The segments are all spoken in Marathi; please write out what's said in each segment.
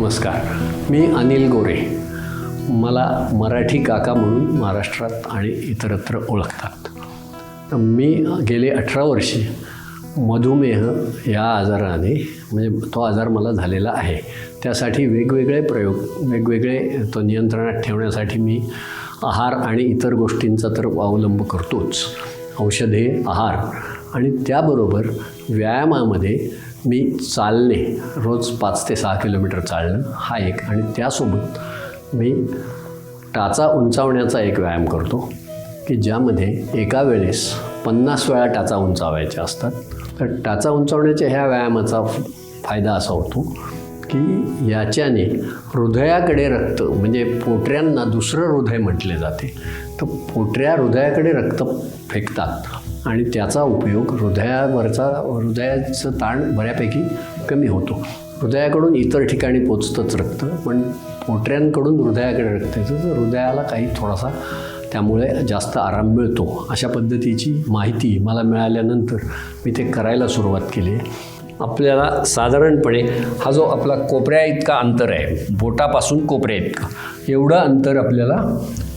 नमस्कार. मी अनिल गोरे. मला मराठी काका म्हणून महाराष्ट्रात आणि इतरत्र ओळखतात. तर मी गेले 18 वर्षे मधुमेह या आजाराने म्हणजे तो आजार मला झालेला आहे. त्यासाठी वेगवेगळे प्रयोग वेगवेगळे तो नियंत्रणात ठेवण्यासाठी मी आहार आणि इतर गोष्टींचा तर अवलंब करतोच. औषधे, आहार आणि त्याबरोबर व्यायामामध्ये मी चालणे, रोज 5 ते 6 किलोमीटर चालणं हा एक, आणि त्यासोबत मी टाचा उंचावण्याचा एक व्यायाम करतो की ज्यामध्ये एका वेळेस 50 वेळा टाचा उंचावायच्या असतात. तर टाचा उंचावण्याच्या ह्या व्यायामाचा फायदा असा होतो की याच्याने हृदयाकडे रक्त म्हणजे पोटऱ्यांना दुसरं हृदय म्हटले जाते. तर पोटऱ्या हृदयाकडे रक्त फेकतात आणि त्याचा उपयोग हृदयाचं ताण बऱ्यापैकी कमी होतो. हृदयाकडून इतर ठिकाणी पोचतंच रक्त, पण पोटऱ्यांकडून हृदयाकडे रक्त येतं, तर हृदयाला काही थोडासा त्यामुळे जास्त आराम मिळतो. अशा पद्धतीची माहिती मला मिळाल्यानंतर मी ते करायला सुरुवात केली. आपल्याला साधारणपणे हा जो आपला कोपऱ्या इतका अंतर आहे, बोटापासून कोपऱ्या इतका, एवढं अंतर आपल्याला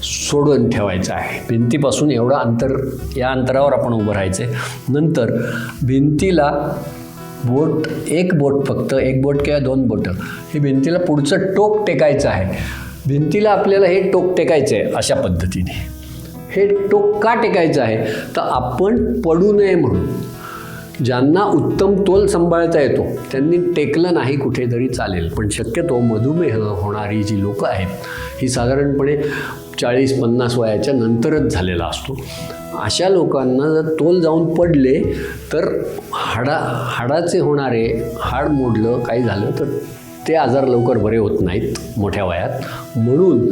सोडून ठेवायचं आहे. भिंतीपासून एवढं अंतर, या अंतरावर आपण उभं राहायचं आहे. नंतर भिंतीला एक बोट फक्त, एक बोट किंवा 2 बोटं, हे भिंतीला पुढचं टोक टेकायचं आहे. भिंतीला आपल्याला हे टोक टेकायचं आहे अशा पद्धतीने. हे टोक का टेकायचं आहे तर आपण पडू नये म्हणून. ज्यांना उत्तम तोल सांभाळता येतो त्यांनी टेकलं नाही कुठे तरी चालेल, पण शक्यतो मधुमेह होणारी जी लोकं आहेत ही साधारणपणे 40-50 वयाच्या नंतरच झालेला असतो. अशा लोकांना जर तोल जाऊन पडले तर हाडाचे होणारे, हाड मोडलं काही झालं तर ते आजार लवकर बरे होत नाहीत मोठ्या वयात. म्हणून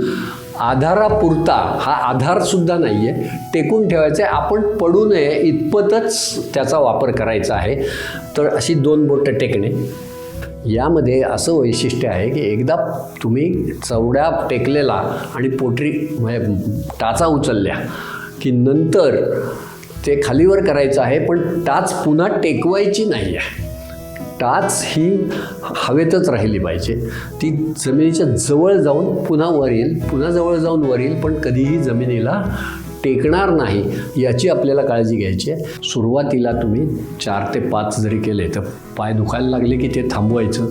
आधारापुरता हा आधारसुद्धा नाही आहे, टेकून ठेवायचं आहे. आपण पडू नये इतपतच त्याचा वापर करायचा आहे. तर अशी 2 बोटं टेकणे. यामध्ये असं वैशिष्ट्य आहे की एकदा तुम्ही चवड्या टेकलेला आणि पोटरी म्हणजे टाचा उचलल्या की नंतर ते खालीवर करायचं आहे, पण टाच पुन्हा टेकवायची नाही आहे. टाच ही हवेतच राहिली पाहिजे. ती जमिनीच्या जवळ जाऊन पुन्हा वर येईल, पुन्हा जवळ जाऊन वर येईल, पण कधीही जमिनीला टेकणार नाही याची आपल्याला काळजी घ्यायची आहे. सुरुवातीला तुम्ही 4 ते 5 जरी केले तर पाय दुखायला लागले की ते थांबवायचं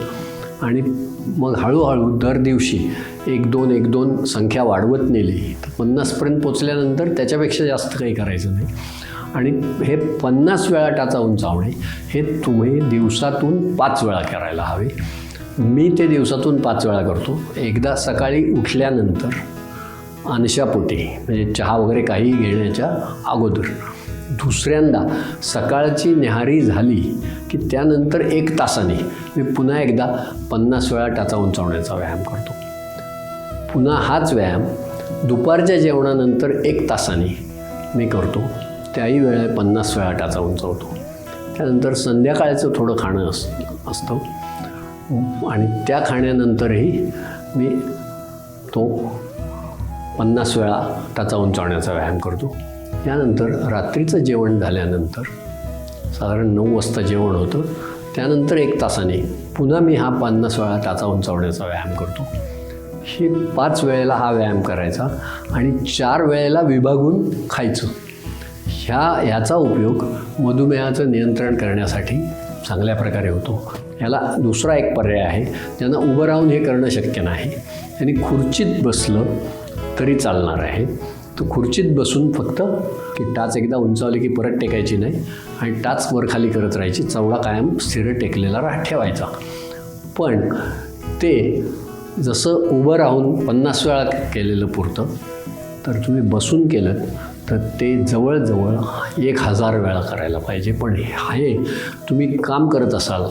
आणि मग हळूहळू दर दिवशी 1-2 संख्या वाढवत नेली तर 50पर्यंत पोचल्यानंतर त्याच्यापेक्षा जास्त काही करायचं नाही. आणि हे 50 वेळा टाचा उंचावणे हे तुम्ही दिवसातून 5 वेळा करायला हवे. मी ते दिवसातून 5 वेळा करतो. एकदा सकाळी उठल्यानंतर अंशापोटी म्हणजे चहा वगैरे काही घेण्याच्या अगोदर. दुसऱ्यांदा सकाळची न्याहारी झाली की त्यानंतर 1 तासाने मी पुन्हा एकदा 50 वेळा टाचा उंचावण्याचा व्यायाम करतो. पुन्हा हाच व्यायाम दुपारच्या जेवणानंतर 1 तासाने मी करतो. त्याही वेळा 50 वेळा टाचा उंचावतो. त्यानंतर संध्याकाळचं थोडं खाणं असतं आणि त्या खाण्यानंतरही मी तो 50 वेळा टाचा उंचावण्याचा व्यायाम करतो. यानंतर रात्रीचं जेवण झाल्यानंतर साधारण 9 वाजता जेवण होतं, त्यानंतर 1 तासाने पुन्हा मी हा 50 वेळा टाचा उंचावण्याचा व्यायाम करतो. हे 5 वेळेला हा व्यायाम करायचा आणि 4 वेळेला विभागून खायचं. ह्याचा उपयोग मधुमेहाचं नियंत्रण करण्यासाठी चांगल्या प्रकारे होतो. याला दुसरा एक पर्याय आहे. ज्यांना उभं राहून हे करणं शक्य नाही त्यांनी खुर्चीत बसलं तरी चालणार आहे. तर खुर्चीत बसून फक्त की टाच एकदा उंचावली की परत टेकायची नाही आणि टाच वर खाली करत राहायची. चवडा कायम स्थिर टेकलेला ठेवायचा. पण ते जसं उभं राहून 50 वेळा केलेलं पुरतं, तर तुम्ही बसून केलं तर ते जवळजवळ 1000 वेळा करायला पाहिजे. पण हे तुम्ही काम करत असाल,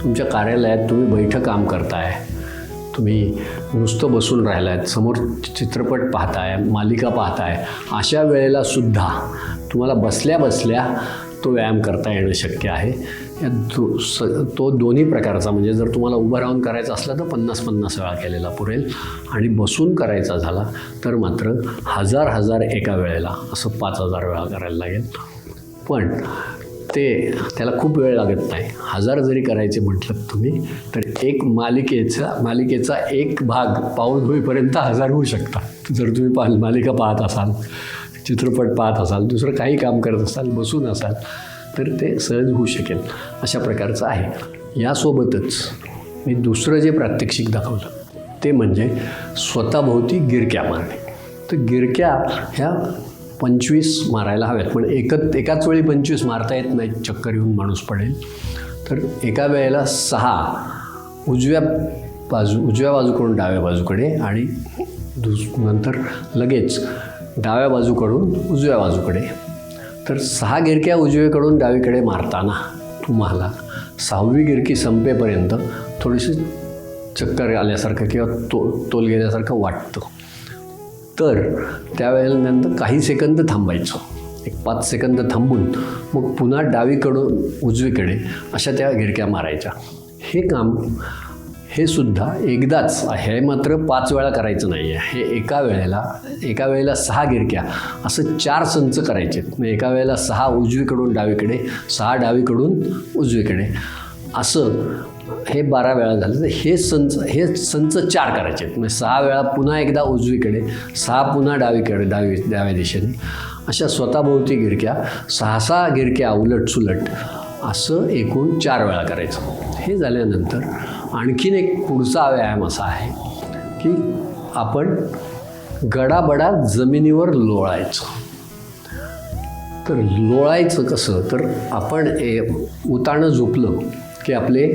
तुमच्या कार्यालयात तुम्ही बैठं काम करताय, तुम्ही नुसतं बसून राहिलात, समोर चित्रपट पाहताय, मालिका पाहताय, अशा वेळेलासुद्धा तुम्हाला बसल्या बसल्या तो व्यायाम करता येणं शक्य आहे. तो दोन्ही प्रकारचा म्हणजे जर तुम्हाला उभं राहून करायचा असला तर 50-50 वेळा केलेला पुरेल आणि बसून करायचा झाला तर मात्र 1000 एका वेळेला असं 5000 वेळा करायला लागेल. पण त्याला खूप वेळ लागत नाही. 1000 जरी करायचे म्हटलं तुम्ही तर एक मालिकेचा एक भाग पाऊण होईपर्यंत 1000 होऊ शकतात. जर तुम्ही मालिका पाहत असाल, चित्रपट पाहत असाल, दुसरं काही काम करत असाल, बसून असाल तर ते सहज होऊ शकेल. अशा प्रकारचं आहे. यासोबतच मी दुसरं जे प्रात्यक्षिक दाखवलं ते म्हणजे स्वतःभोवती गिरक्या मारणे. तर गिरक्या ह्या 25 मारायला हव्यात, पण एकाच वेळी 25 मारता येत नाहीत, चक्कर येऊन माणूस पडेल. तर एका वेळेला 6 उजव्या बाजूकडून डाव्या बाजूकडे आणि नंतर लगेच डाव्या बाजूकडून उजव्या बाजूकडे. तर 6 गिरक्या उजवीकडून डावीकडे मारताना तुम्हाला 6वी गिरकी संपेपर्यंत थोडीशी चक्कर आल्यासारखं किंवा तोल गेल्यासारखं वाटतं. तर त्यावेळेला नंतर काही सेकंद थांबायचं, एक 5 सेकंद थांबून मग पुन्हा डावीकडून उजवीकडे अशा त्या गिरक्या मारायच्या. हे काम हे सुद्धा एकदाच आहे, मात्र 5 वेळा करायचं नाही आहे. हे एका वेळेला 6 गिरक्या असं 4 संच करायचे. म्हणजे एका वेळेला 6 उजवीकडून डावीकडे, 6 डावीकडून उजवीकडे, असं हे 12 वेळा झालं. तर हे संच 4 करायचे. म्हणजे 6 वेळा पुन्हा एकदा उजवीकडे, 6 पुन्हा डावीकडे डाव्या दिशेने, अशा स्वतःभोवती गिरक्या 6 गिरक्या उलटसुलट असं एकूण 4 वेळा करायचं. हे झाल्यानंतर आणखीन एक पुढचा व्यायाम असा आहे की आपण गडाबडा जमिनीवर लोळायचं. तर लोळायचं कसं, तर आपण उताणं झोपलं की आपले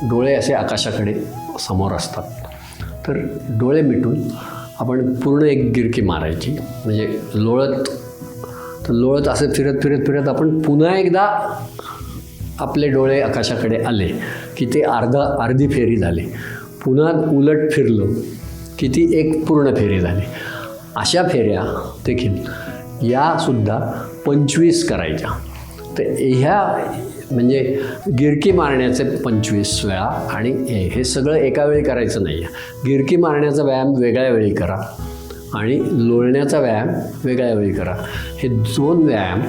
डोळे असे आकाशाकडे समोर असतात. तर डोळे मिटून आपण पूर्ण एक गिरकी मारायची. म्हणजे लोळत असे फिरत आपण पुन्हा एकदा आपले डोळे आकाशाकडे आले की ते अर्धी फेरी झाली. पुन्हा उलट फिरलं की ती एक पूर्ण फेरी झाली. अशा फेऱ्या देखील यासुद्धा 25 करायच्या. तर ह्या म्हणजे गिरकी मारण्याचे 25 वेळा आणि हे सगळं एका वेळी करायचं नाही आहे. गिरकी मारण्याचा व्यायाम वेगळ्या वेळी करा आणि लोळण्याचा व्यायाम वेगळ्या वेळी करा. हे 2 व्यायाम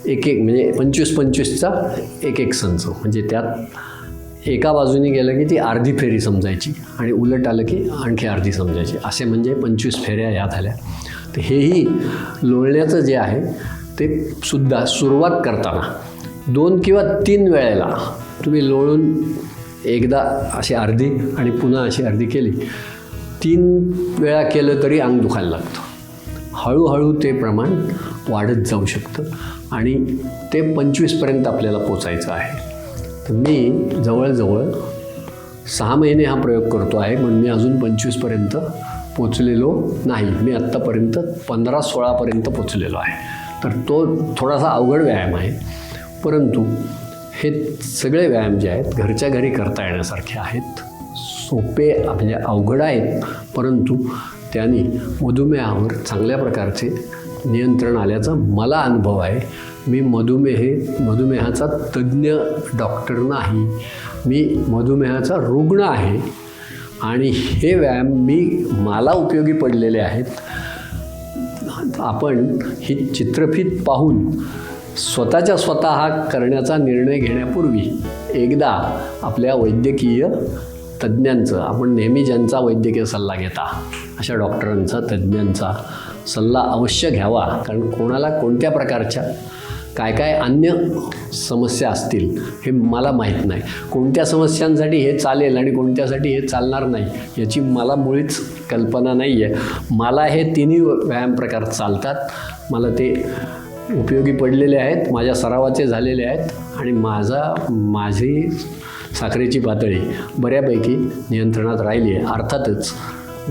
एक म्हणजे 25-25चा एक संच. म्हणजे त्यात एका बाजूने गेलं की ती अर्धी फेरी समजायची आणि उलट आलं की आणखी अर्धी समजायची. असे म्हणजे 25 फेऱ्या ह्या झाल्या. तर हेही लोळण्याचं जे आहे ते सुद्धा सुरुवात करताना 2 किंवा 3 वेळेला तुम्ही लोळून एकदा अशी अर्धी आणि पुन्हा अशी अर्धी केली, 3 वेळा केलं तरी अंग दुखायला लागतं. हळूहळू ते प्रमाण वाढत जाऊ शकतं आणि ते 25पर्यंत आपल्याला पोचायचं आहे. तर मी जवळजवळ 6 महिने हा प्रयोग करतो आहे, पण मी अजून 25पर्यंत पोचलेलो नाही. मी आत्तापर्यंत 15-16पर्यंत पोचलेलो आहे. तर तो थोडासा अवघड व्यायाम आहे, परंतु हे सगळे व्यायाम जे आहेत घरच्या घरी करता येण्यासारखे आहेत. सोपे म्हणजे अवघड आहेत, परंतु त्यांनी मधुमेहावर चांगल्या प्रकारचे नियंत्रण आल्याचा मला अनुभव आहे. मी मधुमेहाचा तज्ज्ञ डॉक्टर नाही, मी मधुमेहाचा रुग्ण आहे आणि हे व्यायाम मला उपयोगी पडलेले आहेत. आपण ही चित्रफीत पाहून स्वतः करण्याचा निर्णय घेण्यापूर्वी एकदा आपल्या वैद्यकीय तज्ज्ञांचं, आपण नेहमी ज्यांचा वैद्यकीय सल्ला घेता अशा डॉक्टरांचा, तज्ज्ञांचा सल्ला अवश्य घ्यावा. कारण कोणाला कोणत्या प्रकारच्या काय अन्य समस्या असतील हे मला माहीत नाही. कोणत्या समस्यांसाठी हे चालेल आणि कोणत्यासाठी हे चालणार नाही याची मला मुळीच कल्पना नाही आहे. मला हे तिन्ही व्यायाम प्रकार चालतात, मला ते उपयोगी पडलेले आहेत, माझ्या सरावाचे झालेले आहेत आणि माझी साखरेची पातळी बऱ्यापैकी नियंत्रणात राहिली आहे. अर्थातच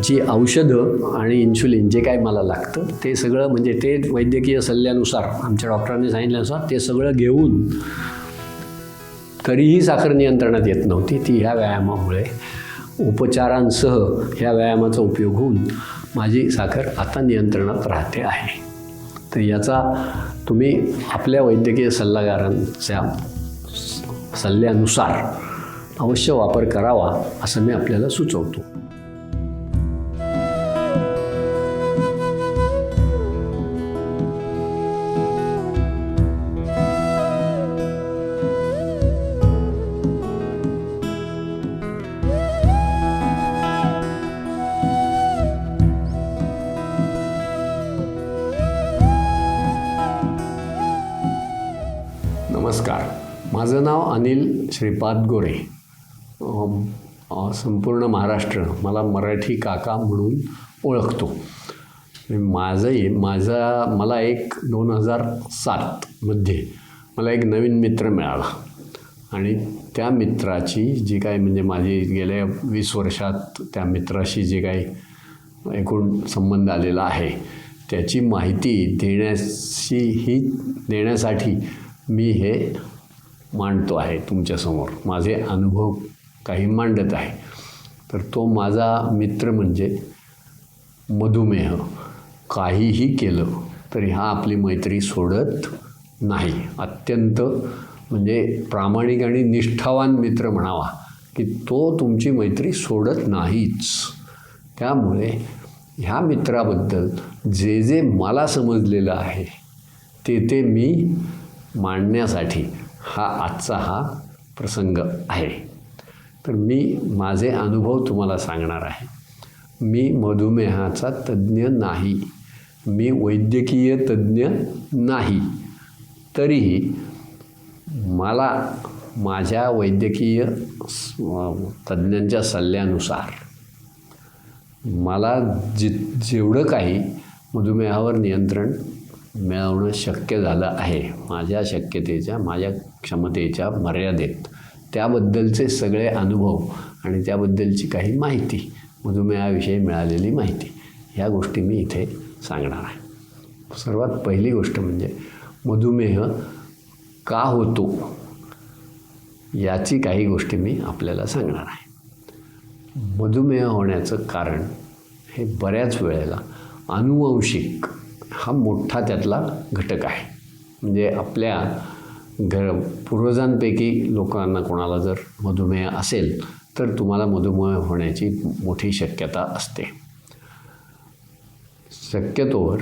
जी औषधं आणि इन्शुलिन जे काय मला लागतं ते सगळं म्हणजे ते वैद्यकीय सल्ल्यानुसार आमच्या डॉक्टरांनी सांगितल्यानुसार ते सगळं घेऊन तरीही साखर नियंत्रणात येत नव्हती. ती ह्या व्यायामामुळे उपचारांसह ह्या व्यायामाचा उपयोग होऊन माझी साखर आता नियंत्रणात राहते आहे. तर याचा तुम्ही आपल्या वैद्यकीय सल्लागारांच्या सल्ल्यानुसार अवश्य वापर करावा असं मी आपल्याला सुचवतो. माझं नाव अनिल श्रीपाद गोरे. संपूर्ण महाराष्ट्र मला मराठी काका म्हणून ओळखतो. मला एक 2007मध्ये मला एक नवीन मित्र मिळाला आणि त्या मित्राची जी काही म्हणजे माझी गेल्या 20 वर्षात त्या मित्राशी जे काही एकूण संबंध आलेला आहे त्याची माहिती देण्यासाठी मी हे मांडतो आहे तुमच्यासमोर. माझे अनुभव काही मांडत आहे. तर तो माझा मित्र म्हणजे मधुमेह. काहीही केलं तरी हा आपली मैत्री सोडत नाही. अत्यंत म्हणजे प्रामाणिक आणि निष्ठावान मित्र म्हणावा की तो तुमची मैत्री सोडत नाहीच. त्यामुळे ह्या मित्राबद्दल जे मला समजलेलं आहे ते मी मांडण्यासाठी आजचा प्रसंग आहे. तर मी माझे अनुभव तुम्हाला सांगणार आहे. मी मधुमेहाचा तज्ज्ञ नाही, मी वैद्यकीय तज्ज्ञ नाही. तरीही मला माझ्या वैद्यकीय तज्ज्ञांच्या सल्ल्यानुसार मला जेवढं काही मधुमेहावर नियंत्रण मिळवणं शक्य झालं आहे माझ्या क्षमतेच्या मर्यादेत, त्याबद्दलचे सगळे अनुभव आणि त्याबद्दलची काही माहिती, मधुमेहाविषयी मिळालेली माहिती, ह्या गोष्टी मी इथे सांगणार आहे. सर्वात पहिली गोष्ट म्हणजे मधुमेह का होतो याची काही गोष्टी मी आपल्याला सांगणार आहे. मधुमेह होण्याचं कारण हे बऱ्याच वेळेला अनुवंशिक हा मोठा त्यातला घटक आहे. म्हणजे आपल्या पूर्वजांपैकी लोकांना कोणाला जर मधुमेह असेल तर तुम्हाला मधुमेह होण्याची मोठी शक्यता असते. शक्यतोवर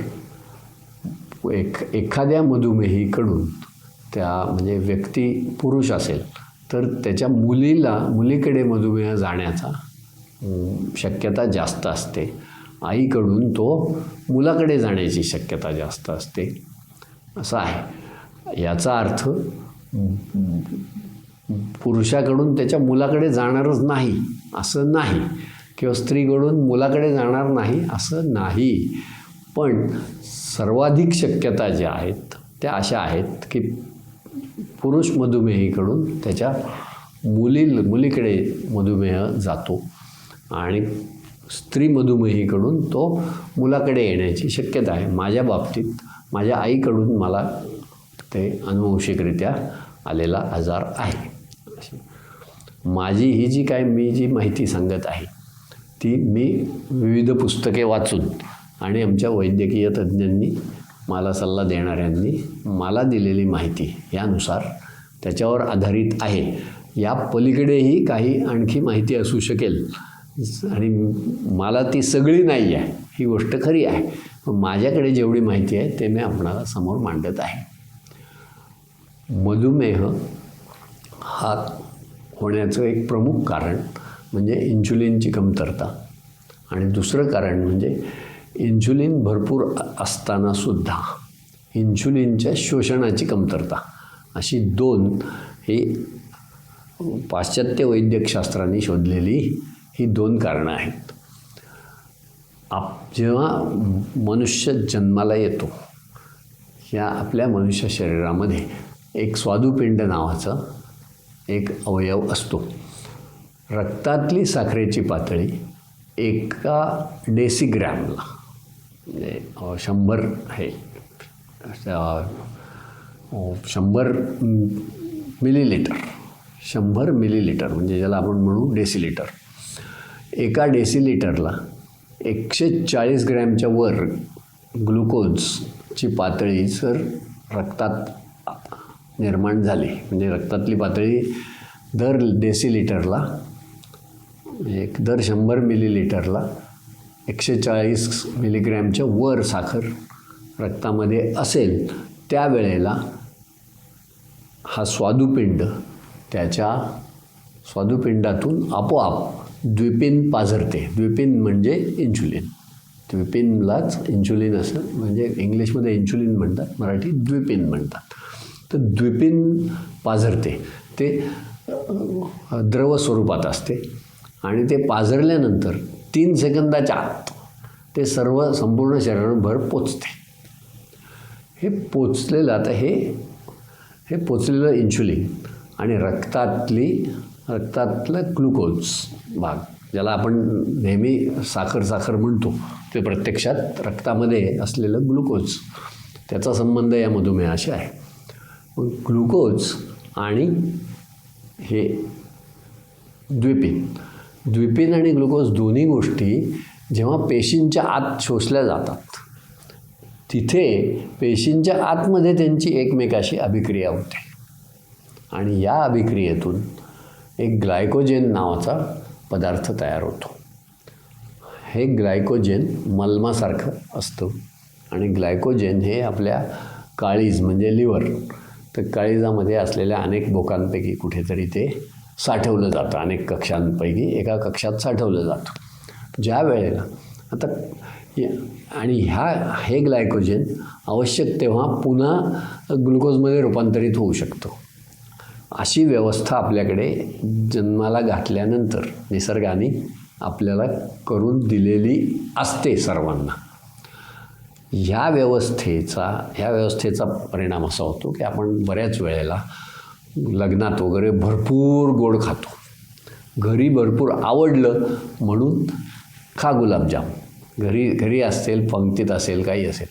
एखाद्या मधुमेहीकडून म्हणजे व्यक्ती पुरुष असेल तर त्याच्या मुलीकडे मधुमेह जाण्याचा शक्यता जास्त असते. आईकडून तो मुलाकडे जाण्याची शक्यता जास्त असते असं आहे. याचा अर्थ पुरुषाकडून त्याच्या मुलाकडे जाणारच नाही असं नाही, किंवा स्त्रीकडून मुलाकडे जाणार नाही असं नाही. पण सर्वाधिक शक्यता ज्या आहेत त्या अशा आहेत की पुरुष मधुमेहीकडून त्याच्या मुलीकडे मधुमेह जातो आणि स्त्री मधुमेहीकडून तो मुलाकडे येण्याची शक्यता आहे. माझ्या बाबतीत माझ्या आईकडून मला ते अनुवंशिकरित्या आलेला आजार आहे. माझी जी माहिती सांगत आहे ती मी विविध पुस्तके वाचून आणि आमच्या वैद्यकीय तज्ज्ञांनी, मला सल्ला देणाऱ्यांनी मला दिलेली माहिती यानुसार त्याच्यावर आधारित आहे. या पलीकडेही काही आणखी माहिती असू शकेल आणि मला ती सगळी नाही आहे, ही गोष्ट खरी आहे. माझ्याकडे जेवढी माहिती आहे ते मी आपणाला समोर मांडत आहे. मधुमेह हा होण्याचं एक प्रमुख कारण म्हणजे इन्शुलिनची कमतरता आणि दुसरं कारण म्हणजे इन्शुलिन भरपूर असतानासुद्धा इन्शुलिनच्या शोषणाची कमतरता. अशी ही पाश्चात्य वैद्यकशास्त्रांनी शोधलेली ही 2 कारणं आहेत. जेव्हा मनुष्य जन्माला येतो या आपल्या मनुष्य शरीरामध्ये एक स्वादुपिंड नावाचा एक अवयव असतो. रक्तातली साखरेची पातळी 1 डेसिग्रॅमला म्हणजे 100 मिलीलिटर 100 मिलीलिटर म्हणजे ज्याला आपण म्हणू डेसिलिटर. 1 डेसिलिटरला 140 ग्रॅमच्या वर ग्लुकोजची पातळी जर रक्तात निर्माण झाली म्हणजे रक्तातली पातळी दर डेसिलिटरला दर 100 मिलीलिटरला 140 मिलीग्रॅमच्या वर साखर रक्तामध्ये असेल त्यावेळेला हा स्वादुपिंड त्याच्या स्वादुपिंडातून आपोआप द्विपिन पाझरते. द्विपिन म्हणजे इन्शुलिन. द्विपिनलाच इन्शुलिन असं म्हणजे इंग्लिशमध्ये इन्शुलिन म्हणतात, मराठीत द्विपिन म्हणतात. तर द्विपिन पाझरते. ते द्रव स्वरूपात असते आणि ते पाझरल्यानंतर 3 सेकंदाच्या आत ते संपूर्ण शरीराभर पोचते. हे पोचलेलं आता हे पोचलेलं इन्शुलिन आणि रक्तातलं ग्लुकोज भाग, ज्याला आपण नेहमी साखर म्हणतो, ते प्रत्यक्षात रक्तामध्ये असलेलं ग्लुकोज, त्याचा संबंध या मधुमेहाशी आहे. मग ग्लुकोज आणि हे द्विपिन आणि ग्लुकोज दोन्ही गोष्टी जेव्हा पेशींच्या आत शोषल्या जातात, तिथे पेशींच्या आतमध्ये त्यांची एकमेकाशी अभिक्रिया होते आणि या अभिक्रियेतून एक ग्लायकोजेन नावाचा पदार्थ तयार होतो. हे ग्लायकोजेन मलमासारखं असतं आणि ग्लायकोजेन हे आपल्या काळीज म्हणजे लिव्हर, तर काळीजामध्ये असलेल्या अनेक बोकांपैकी कुठेतरी ते साठवलं जातं. अनेक कक्षांपैकी एका कक्षात साठवलं जातं. ज्या वेळेला आता आणि हे ग्लायकोजेन आवश्यक तेव्हा पुन्हा ग्लुकोजमध्ये रूपांतरित होऊ शकतं. अशी व्यवस्था आपल्याकडे जन्माला घातल्यानंतर निसर्गाने आपल्याला करून दिलेली असते सर्वांना. ह्या व्यवस्थेचा परिणाम असा होतो की आपण बऱ्याच वेळेला लग्नात वगैरे भरपूर गोड खातो. घरी भरपूर आवडलं म्हणून खा गुलाबजाम. घरी असेल, पंक्तीत असेल, काही असेल,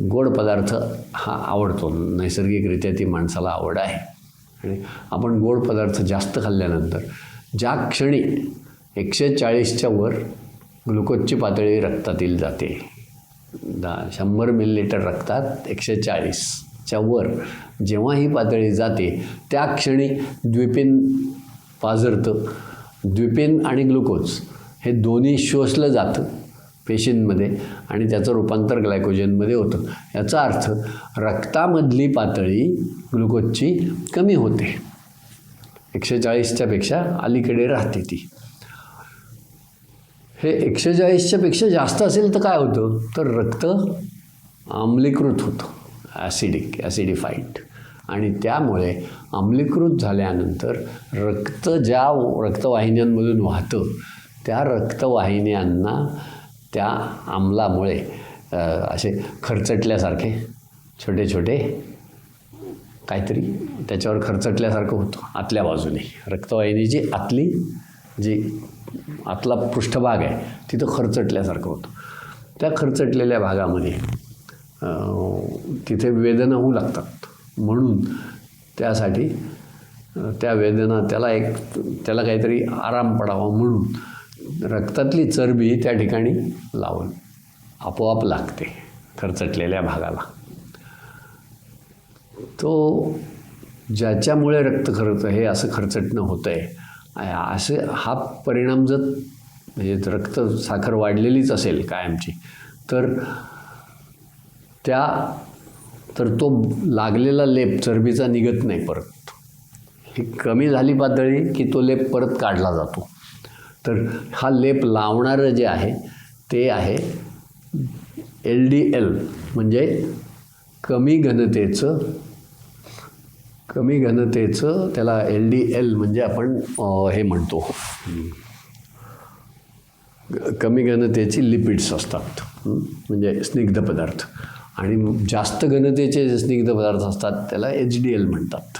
गोड पदार्थ हा आवडतो. नैसर्गिकरित्या ती माणसाला आवड आहे आणि आपण गोड पदार्थ जास्त खाल्ल्यानंतर ज्या क्षणी 140च्या वर ग्लुकोजची पातळी रक्तातील जाते, 100 मिलीलिटर रक्तात 140च्या वर जेव्हा ही पातळी जाते, त्या क्षणी द्विपिन पाझरतं. द्विपिन आणि ग्लुकोज हे दोन्ही शोषलं जातं पेशींमध्ये आणि त्याचं रूपांतर ग्लायकोजेनमध्ये होतं. याचा अर्थ रक्तामधली पातळी ग्लुकोजची कमी होते, 140च्या पेक्षा अलीकडे राहते ती. हे 140च्या पेक्षा जास्त असेल तर काय होतं, तर रक्त आम्लीकृत होतं, ॲसिडिफाईड, आणि त्यामुळे आम्लीकृत झाल्यानंतर ज्या रक्तवाहिन्यांमधून वाहतं त्या रक्तवाहिन्यांना त्या आम्लामुळे असे खरचटल्यासारखे छोटे काहीतरी त्याच्यावर खरचटल्यासारखं होतं. आतल्या बाजूने रक्तवाहिनीची आतला पृष्ठभाग आहे तिथं खरचटल्यासारखं होतं. त्या खरचटलेल्या भागामध्ये तिथे वेदना होऊ लागतात. म्हणून त्यासाठी त्याला काहीतरी आराम पडावा म्हणून रक्तातली चरबी त्या ठिकाणी आपोआप लागते खरचटलेल्या भागाला. तो ज्याच्यामुळे हे असं खरचटणं होतं आहे, हा परिणाम जर म्हणजे साखर वाढलेलीच असेल कायमची, तर तो लागलेला लेप चरबीचा निघत नाही परत. ही कमी झाली पातळी की तो लेप परत काढला जातो. तर हा लेप लावणारं जे आहे ते आहे LDL, म्हणजे कमी घनतेचं त्याला LDL म्हणजे आपण हे म्हणतो कमी घनतेची लिपिड्स असतात, म्हणजे स्निग्ध पदार्थ. आणि जास्त घनतेचे जे स्निग्ध पदार्थ असतात त्याला HDL म्हणतात,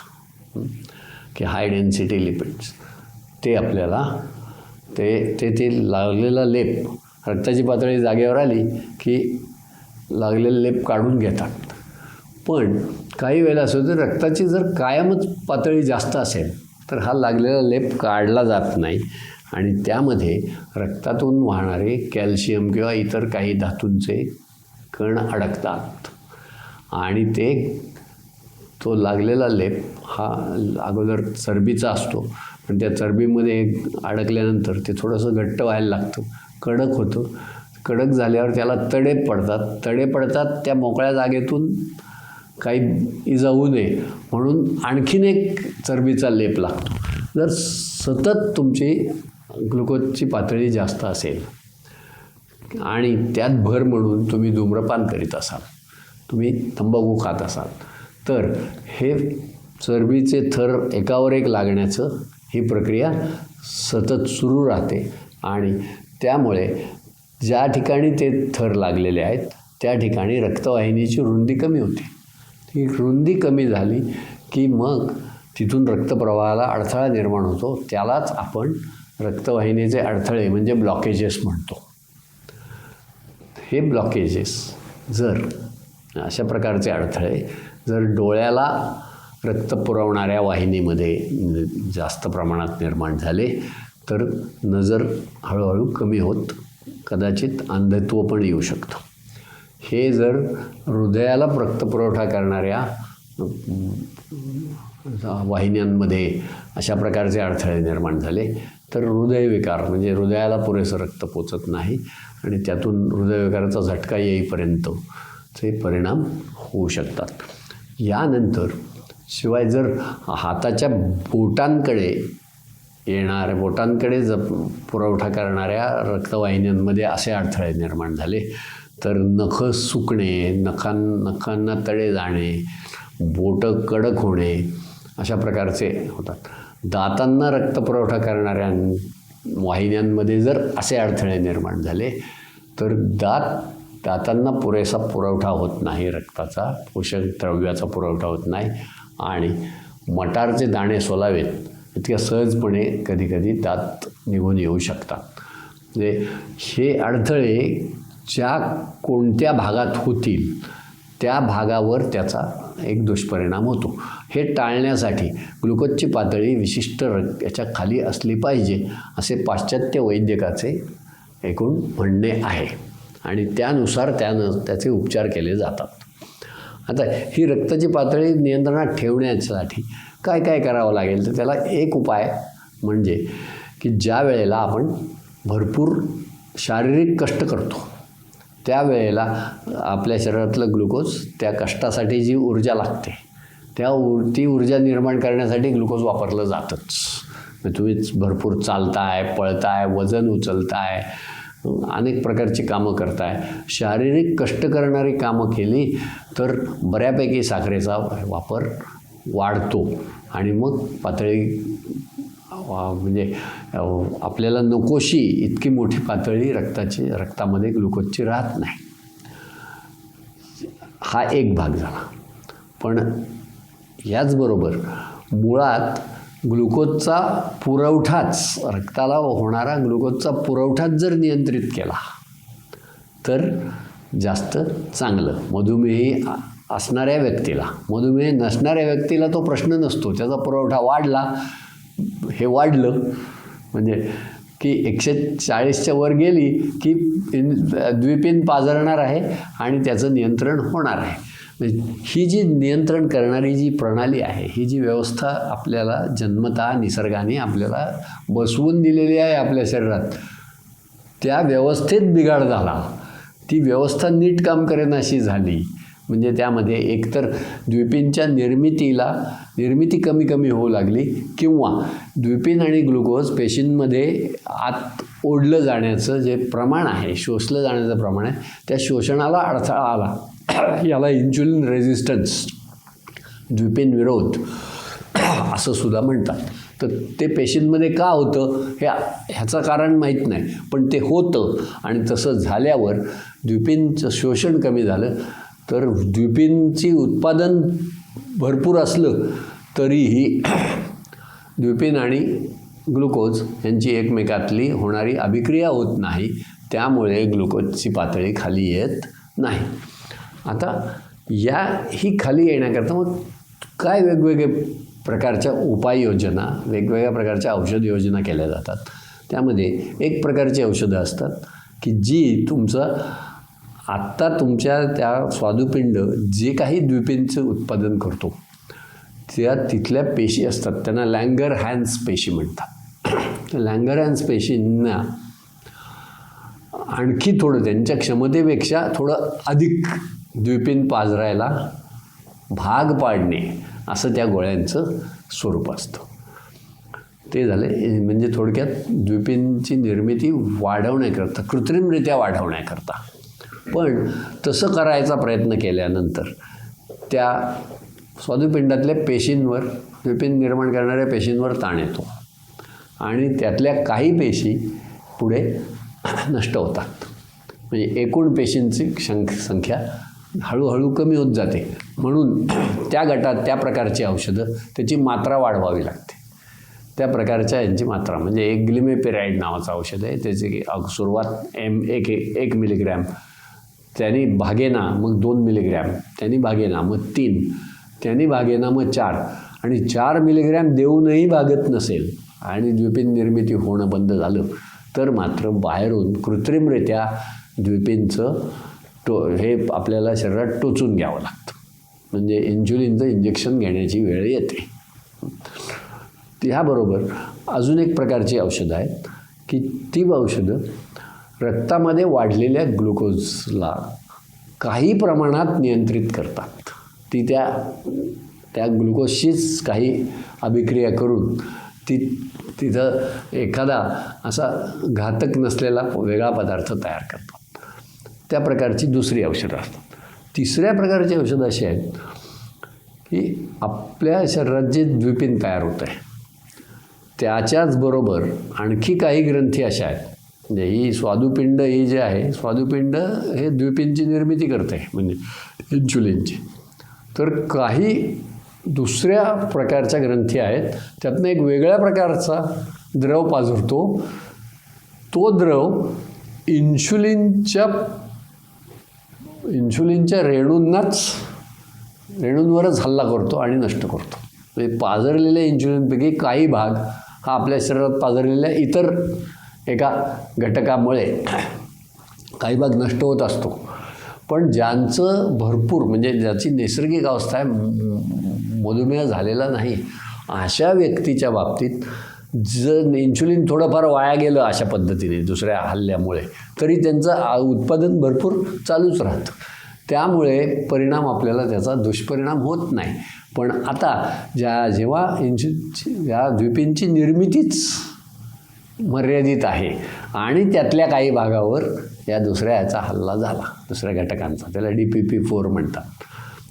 की हाय डेन्सिटी लिपिड्स. ते आपल्याला ते लागलेला लेप, रक्ताची पातळी जागेवर आली की लागलेला लेप काढून घेतात. पण काही वेळेला असं होतं, रक्ताची जर कायमच पातळी जास्त असेल तर हा लागलेला लेप काढला जात नाही आणि त्यामध्ये रक्तातून वाहणारे कॅल्शियम किंवा इतर काही धातूंचे कण अडकतात आणि तो लागलेला लेप हा अगोदर चरबीचा असतो, पण त्या चरबीमध्ये अडकल्यानंतर ते थोडंसं घट्ट व्हायला लागतं, कडक होतं. कडक झाल्यावर त्याला तडे पडतात. त्या मोकळ्या जागेतून काही इजा होऊ नये म्हणून आणखीन एक चरबीचा लेप लागतो. जर सतत तुमची ग्लुकोजची पातळी जास्त असेल आणि त्यात भर म्हणून तुम्ही धूम्रपान करीत असाल, तुम्ही तंबाखू खात असाल, तर हे चरबीचे थर एकावर एक लागण्याचं ही प्रक्रिया सतत सुरू राहते आणि त्यामुळे ज्या ठिकाणी ते थर लागलेले आहेत त्या ठिकाणी रक्तवाहिनीची रुंदी कमी होते. ही रुंदी कमी झाली की मग तिथून रक्तप्रवाहाला अडथळा निर्माण होतो. त्यालाच आपण रक्तवाहिनीचे अडथळे म्हणजे ब्लॉकेजेस म्हणतो. हे ब्लॉकेजेस जर अशा प्रकारचे अडथळे जर डोळ्याला रक्त पुरवणाऱ्या वाहिनीमध्ये जास्त प्रमाणात निर्माण झाले तर नजर हळूहळू कमी होत कदाचित अंधत्व पण येऊ शकतं. हे जर हृदयाला रक्तपुरवठा करणाऱ्या वाहिन्यांमध्ये अशा प्रकारचे अडथळे निर्माण झाले तर हृदयविकार म्हणजे हृदयाला पुरेसं रक्त पोचत नाही आणि त्यातून हृदयविकाराचा झटका येईपर्यंतचे परिणाम होऊ शकतात. यानंतर शिवाय जर हाताच्या बोटांकडे पुरवठा करणाऱ्या रक्तवाहिन्यांमध्ये असे अडथळे निर्माण झाले तर नखं सुकणे, नखांना तडे जाणे, बोटं कडक होणे अशा प्रकारचे होतात. दातांना रक्तपुरवठा करणाऱ्या वाहिन्यांमध्ये जर असे अडथळे निर्माण झाले तर दातांना पुरेसा पुरवठा होत नाही, रक्ताचा पोषक द्रव्याचा पुरवठा होत नाही आणि मटारचे दाणे सोलावेत इतक्या सहजपणे कधीकधी दात निघून येऊ शकतात. म्हणजे हे अडथळे ज्या कोणत्या भागात होतील त्या भागावर त्याचा एक दुष्परिणाम होतो. हे टाळण्यासाठी ग्लुकोजची पातळी विशिष्ट याच्या खाली असली पाहिजे असे पाश्चात्य वैद्यकाचे एकूण म्हणणे आहे आणि त्यानुसार त्याचे उपचार केले जातात. आता ही रक्ताची पातळी नियंत्रणात ठेवण्यासाठी काय काय करावं लागेल तर त्याला एक उपाय म्हणजे की ज्या वेळेला आपण भरपूर शारीरिक कष्ट करतो त्यावेळेला आपल्या शरीरातलं ग्लुकोज त्या कष्टासाठी जी ऊर्जा लागते ती ऊर्जा निर्माण करण्यासाठी ग्लुकोज वापरलं जातंच. तुम्ही भरपूर चालताय, पळताय, वजन उचलताय, अनेक प्रकारची कामं करताय, शारीरिक कष्ट करणारी कामं केली तर बऱ्यापैकी साखरेचा वापर वाढतो आणि मग पातळी म्हणजे आपल्याला नकोशी इतकी मोठी पातळी रक्तामध्ये ग्लुकोजची राहत नाही. हा एक भाग झाला. पण याचबरोबर मुळात ग्लुकोजचा पुरवठाच रक्ताला होणारा ग्लुकोजचा पुरवठाच जर नियंत्रित केला तर जास्त चांगलं. मधुमेही असणाऱ्या व्यक्तीला, मधुमेह नसणाऱ्या व्यक्तीला तो प्रश्न नसतो. त्याचा पुरवठा वाढला, हे वाढलं म्हणजे की 140च्या वर गेली की द्विपिन पाझरणार आहे आणि त्याचं नियंत्रण होणार आहे. ही जी नियंत्रण करणारी जी प्रणाली आहे, ही जी व्यवस्था आपल्याला जन्मतः निसर्गाने आपल्याला बसवून दिलेली आहे आपल्या शरीरात, त्या व्यवस्थेत बिघाड झाला. ती व्यवस्था नीट काम करेनाशी झाली म्हणजे त्यामध्ये एकतर द्विपिनच्या निर्मिती कमी होऊ लागली किंवा द्विपिन आणि ग्लुकोज पेशींमध्ये आत ओढलं जाण्याचं जे प्रमाण आहे, शोषलं जाण्याचं प्रमाण आहे, त्या शोषणाला अडथळा आला. याला इन्शुलिन रेझिस्टन्स, द्विपिन विरोध असं सुद्धा म्हणतात. तर ते पेशींमध्ये का होतं ह्याचं कारण माहीत नाही, पण ते होतं आणि तसं झाल्यावर द्विपिनचं शोषण कमी झालं तर द्विपिनची उत्पादन भरपूर असलं तरीही द्विपिन आणि ग्लुकोज यांची एकमेकातली होणारी अभिक्रिया होत नाही, त्यामुळे ग्लुकोजची पातळी खाली येत नाही. आता ही खाली येण्याकरता मग काय वेगवेगळे प्रकारच्या उपाययोजना, वेगवेगळ्या प्रकारच्या औषध योजना केल्या जातात. त्यामध्ये एक प्रकारची औषधं असतात की जी आत्ता तुमच्या त्या स्वादुपिंड जे काही द्विपिनचं उत्पादन करतो तिथल्या पेशी असतात, त्यांना लँगरहॅन्स पेशी म्हणतात. लँगरहॅन्स पेशींना आणखी थोडं त्यांच्या क्षमतेपेक्षा थोडं अधिक द्विपिन पाझरायला भाग पाडणे असं त्या गोळ्यांचं स्वरूप असतं. ते झाले म्हणजे थोडक्यात द्विपिनची निर्मिती वाढवण्याकरता, कृत्रिमरित्या वाढवण्याकरता. पण तसं करायचा प्रयत्न केल्यानंतर त्या स्वादुपिंडातल्या पेशींवर, द्विपिंड निर्माण करणाऱ्या पेशींवर ताण येतो आणि त्यातल्या काही पेशी पुढे नष्ट होतात. म्हणजे एकूण पेशींची संख्या हळूहळू कमी होत जाते. म्हणून त्या गटात त्या प्रकारची औषधं त्याची मात्रा वाढवावी लागते. त्या प्रकारच्या यांची मात्रा म्हणजे एक ग्लिमेपिराइड नावाचं औषध आहे, त्याची सुरुवात एक मिलीग्रॅम, त्यांनी भागेना मग 2 मिलीग्रॅम, त्यांनी भागेना मग 3, त्यांनी भागेना मग 4 आणि 4 मिलीग्रॅम देऊनही भागत नसेल आणि द्विपिंड निर्मिती होणं बंद झालं तर मात्र बाहेरून कृत्रिमरित्या द्विपिंडचं हे आपल्याला शरीरात टोचून घ्यावं लागतं. म्हणजे इन्शुलिनचं इंजेक्शन घेण्याची वेळ येते. ह्याबरोबर अजून एक प्रकारची औषधं आहेत की ती औषधं रक्तामध्ये वाढलेल्या ग्लुकोजला काही प्रमाणात नियंत्रित करतात. ती त्या ग्लुकोजशीच काही अभिक्रिया करून तिथं एखादा असा घातक नसलेला वेगळा पदार्थ तयार करतात. त्या प्रकारची दुसरी औषधं असतात. तिसऱ्या प्रकारची औषधं अशी आहेत की आपल्या शरीरात जे द्विपिंड तयार होतं आहे त्याच्याच बरोबर आणखी काही ग्रंथी अशा आहेत. म्हणजे ही स्वादुपिंड ही जे आहे, स्वादुपिंड हे द्विपिंडची निर्मिती करते म्हणजे इन्शुलिनची. तर काही दुसऱ्या प्रकारच्या ग्रंथी आहेत, त्यातनं एक वेगळ्या प्रकारचा द्रव पाझरतो. तो द्रव इन्शुलिनच्या रेणूंवरच हल्ला करतो आणि नष्ट करतो. म्हणजे पाझरलेल्या इन्शुलिनपैकी काही भाग हा आपल्या शरीरात पाझरलेल्या इतर एका घटकामुळे काही भाग नष्ट होत असतो. पण ज्यांचं भरपूर म्हणजे ज्याची नैसर्गिक अवस्था आहे, मधुमेह झालेला नाही, अशा व्यक्तीच्या बाबतीत जर इन्शुलिन थोडंफार वाया गेलं अशा पद्धतीने दुसऱ्या हल्ल्यामुळे तरी त्यांचं उत्पादन भरपूर चालूच राहतं. त्यामुळे परिणाम आपल्याला त्याचा दुष्परिणाम होत नाही. पण आता जेव्हा या द्विपिंडची निर्मितीच मर्यादित आहे आणि त्यातल्या काही भागावर या दुसऱ्या ह्याचा हल्ला झाला, दुसऱ्या घटकांचा, त्याला DPP-4 म्हणतात,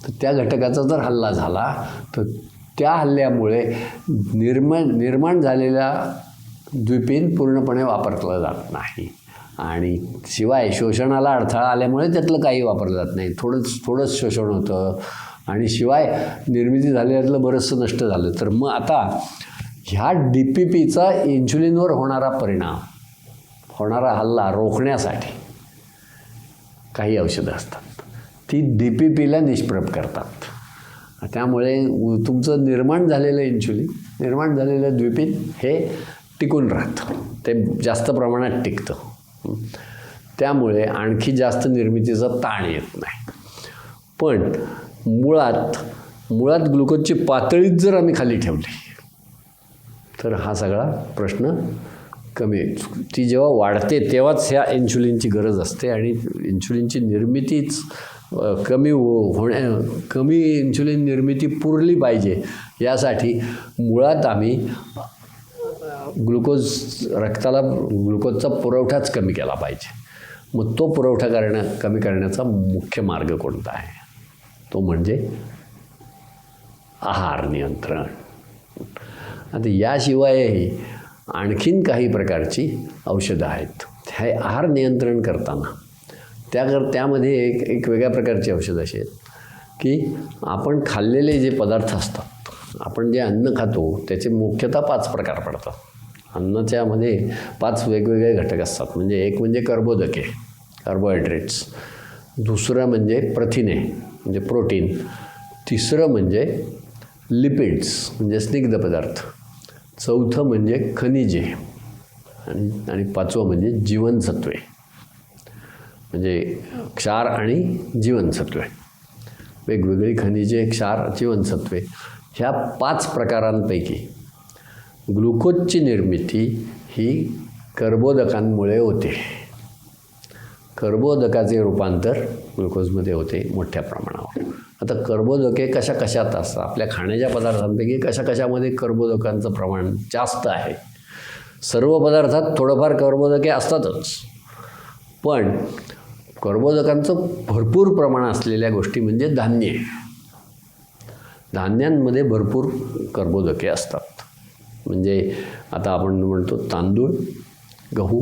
तर त्या घटकाचा जर हल्ला झाला तर त्या हल्ल्यामुळे निर्माण झालेला द्विपिंड पूर्णपणे वापरला जात नाही आणि शिवाय शोषणाला अडथळा आल्यामुळे त्यातलं काही वापरलं जात नाही. थोडंच शोषण होतं आणि शिवाय निर्मिती झालेल्यातलं बरंचसं नष्ट झालं. तर मग आता ह्या DPPचा इन्शुलिनवर होणारा परिणाम, होणारा हल्ला रोखण्यासाठी काही औषधं असतात. ती DPPला निष्प्रभ करतात. त्यामुळे तुमचं निर्माण झालेलं इन्शुलिन, निर्माण झालेलं द्विपिंड हे टिकून राहतं, ते जास्त प्रमाणात टिकतं. त्यामुळे आणखी जास्त निर्मितीचा ताण येत नाही. पण मुळात ग्लुकोजची पातळीच जर आम्ही खाली ठेवली तर हा सगळा प्रश्न कमी. ती जेव्हा वाढते तेव्हाच ह्या इन्शुलिनची गरज असते आणि इन्शुलिनची निर्मितीच कमी इन्शुलिन निर्मिती पुरली पाहिजे यासाठी मुळात आम्ही रक्ताला ग्लुकोजचा पुरवठाच कमी केला पाहिजे. मग तो पुरवठा कमी करण्याचा मुख्य मार्ग कोणता आहे? तो म्हणजे आहार नियंत्रण. आता याशिवायही आणखीन काही प्रकारची औषधं आहेत. हे आहार नियंत्रण करताना त्यामध्ये एक वेगळ्या प्रकारची औषधं अशी आहेत की आपण खाल्लेले जे पदार्थ असतात, आपण जे अन्न खातो त्याचे मुख्यतः 5 प्रकार पडतात. अन्नाच्यामध्ये 5 वेगवेगळे घटक असतात. म्हणजे एक म्हणजे कर्बोदके, कार्बोहायड्रेट्स, दुसरं म्हणजे प्रथिने म्हणजे प्रोटीन, तिसरं म्हणजे लिपिड्स म्हणजे स्निग्ध पदार्थ, चौथं म्हणजे खनिजे आणि 5वं म्हणजे जीवनसत्वे म्हणजे क्षार आणि जीवनसत्वे. वेगवेगळी खनिजे, क्षार, जीवनसत्वे ह्या 5 प्रकारांपैकी ग्लुकोजची निर्मिती ही कर्बोदकांमुळे होते. कर्बोदकाचे रूपांतर ग्लुकोजमध्ये होते मोठ्या प्रमाणावर. आता कर्बोदके कशात असतात? आपल्या खाण्याच्या पदार्थांपैकी कशामध्ये कर्बोदकांचं प्रमाण जास्त आहे? सर्व पदार्थात थोडंफार कर्बोदके असतातच, पण कर्बोदकांचं भरपूर प्रमाण असलेल्या गोष्टी म्हणजे धान्ये. धान्यांमध्ये भरपूर कर्बोदके असतात. म्हणजे आता आपण म्हणतो तांदूळ, गहू,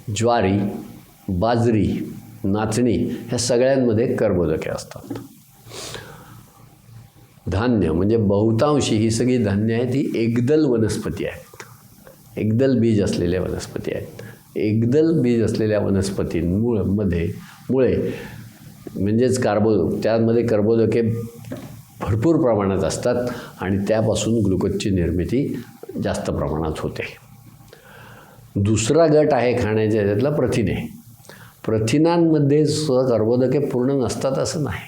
ज्वारी, बाजरी, नाचणी ह्या सगळ्यांमध्ये कर्बोदके असतात. धान्य म्हणजे बहुतांशी ही सगळी धान्य आहेत ही एकदल वनस्पती आहेत, एकदल बीज असलेल्या वनस्पती आहेत. एकदल बीज असलेल्या वनस्पतींमुळे म्हणजेच त्यामध्ये कर्बोदके भरपूर प्रमाणात असतात आणि त्यापासून ग्लुकोजची निर्मिती जास्त प्रमाणात होते. दुसरा गट आहे खाण्याच्या याच्यातला प्रथिने. प्रथिनांमध्ये कर्बोदके पूर्ण नसतात असं नाही,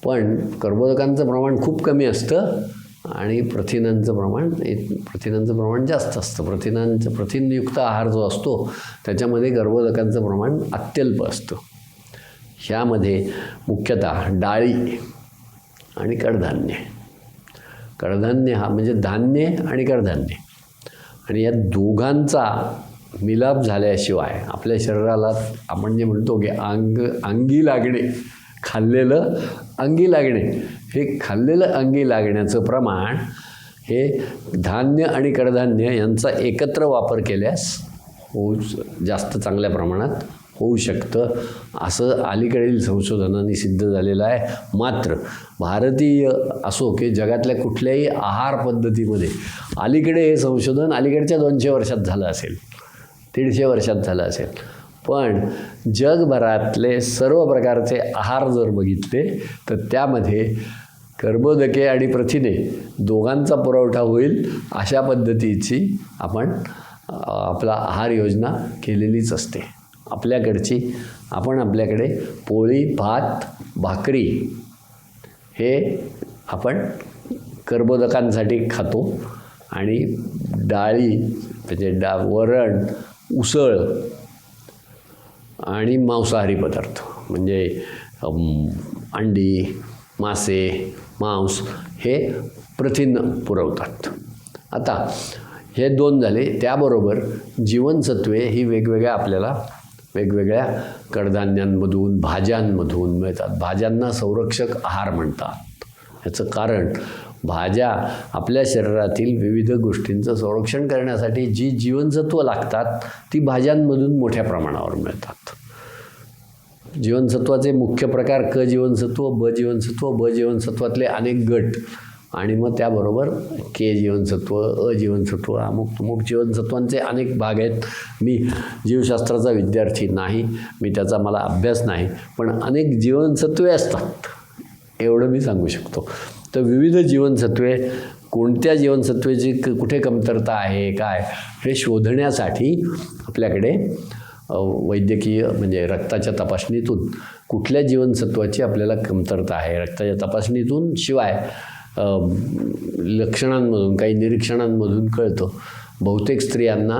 पण कर्बोदकांचं प्रमाण खूप कमी असतं आणि प्रथिनांचं प्रमाण जास्त असतं. प्रथिनयुक्त आहार जो असतो त्याच्यामध्ये कर्बोदकांचं प्रमाण अत्यल्प असतं. ह्यामध्ये मुख्यतः डाळी आणि कडधान्य. कडधान्य हा म्हणजे धान्य आणि कडधान्य, आणि या दोघांचा मिलाप झाल्याशिवाय आपल्या शरीराला आपण जे म्हणतो की अंगी लागणे, खाल्लेलं अंगी लागणे, हे खाल्लेलं अंगी लागण्याचं प्रमाण हे धान्य आणि कडधान्य यांचा एकत्र वापर केल्यास जास्त चांगल्या प्रमाणात होऊ शकतं असं अलीकडील संशोधनांनी सिद्ध झालेलं आहे. मात्र भारतीय असो की जगातल्या कुठल्याही आहार पद्धतीमध्ये अलीकडे हे संशोधन अलीकडच्या 200 वर्षात झालं असेल, 150 वर्षात झालं असेल, पण जगभरातले सर्व प्रकारचे आहार जर बघितले तर त्यामध्ये कर्बोदके आणि प्रथिने दोघांचा पुरवठा होईल अशा पद्धतीची आपण आहार योजना केलेलीच असते. आपल्याकडे पोळी, भात, भाकरी हे आपण कर्बोदकांसाठी खातो आणि डाळी म्हणजे वरण, उसळ आणि मांसाहारी पदार्थ म्हणजे अंडी, मासे, मांस हे प्रथिन पुरवतात. आता हे 2 झाले. त्याबरोबर जीवनसत्वे ही वेगवेगळ्या कडधान्यांमधून, भाज्यांमधून मिळतात. भाज्यांना संरक्षक आहार म्हणतात. याचं कारण भाज्या आपल्या शरीरातील विविध गोष्टींचं संरक्षण करण्यासाठी जी जीवनसत्व लागतात ती भाज्यांमधून मोठ्या प्रमाणावर मिळतात. जीवनसत्वाचे मुख्य प्रकार क जीवनसत्व, ब जीवनसत्व, ब जीवनसत्वातले अनेक गट आणि मग त्याबरोबर के जीवनसत्व, अ जीवनसत्व, अमुक जीवनसत्वांचे अनेक भाग आहेत. मी जीवशास्त्राचा विद्यार्थी नाही, त्याचा मला अभ्यास नाही, पण अनेक जीवनसत्वे असतात एवढं मी सांगू शकतो. तर विविध जीवनसत्वे, कोणत्या जीवनसत्वेची कुठे कमतरता आहे काय हे शोधण्यासाठी आपल्याकडे वैद्यकीय म्हणजे रक्ताच्या तपासणीतून कुठल्या जीवनसत्वाची आपल्याला कमतरता आहे, रक्ताच्या तपासणीतून शिवाय लक्षणांमधून, काही निरीक्षणांमधून कळतं. बहुतेक स्त्रियांना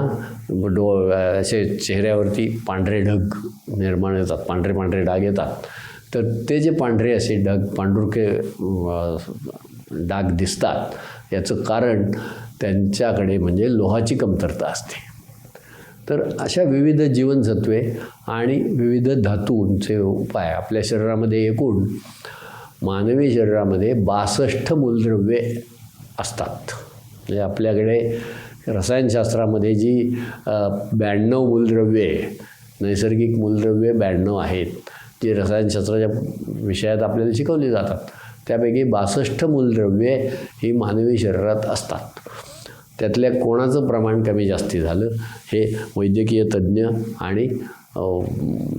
असे चेहऱ्यावरती पांढरे ढग निर्माण होतात, पांढरे डाग येतात. तर ते जे पांढरे असे पांढुरके डाग दिसतात याचं कारण त्यांच्याकडे म्हणजे लोहाची कमतरता असते. तर अशा विविध जीवनसत्वे आणि विविध धातूंचे उपाय आपल्या शरीरामध्ये एकूण मानवी शरीरामध्ये 62 मूलद्रव्ये असतात. म्हणजे आपल्याकडे रसायनशास्त्रामध्ये जी 92 मूलद्रव्ये, नैसर्गिक मूलद्रव्ये 92 आहेत, जी रसायनशास्त्राच्या विषयात आपल्याला शिकवली जातात, त्यापैकी 62 मूलद्रव्ये ही मानवी शरीरात असतात. त्यातल्या कोणाचं प्रमाण कमी जास्ती झालं हे वैद्यकीय तज्ज्ञ आणि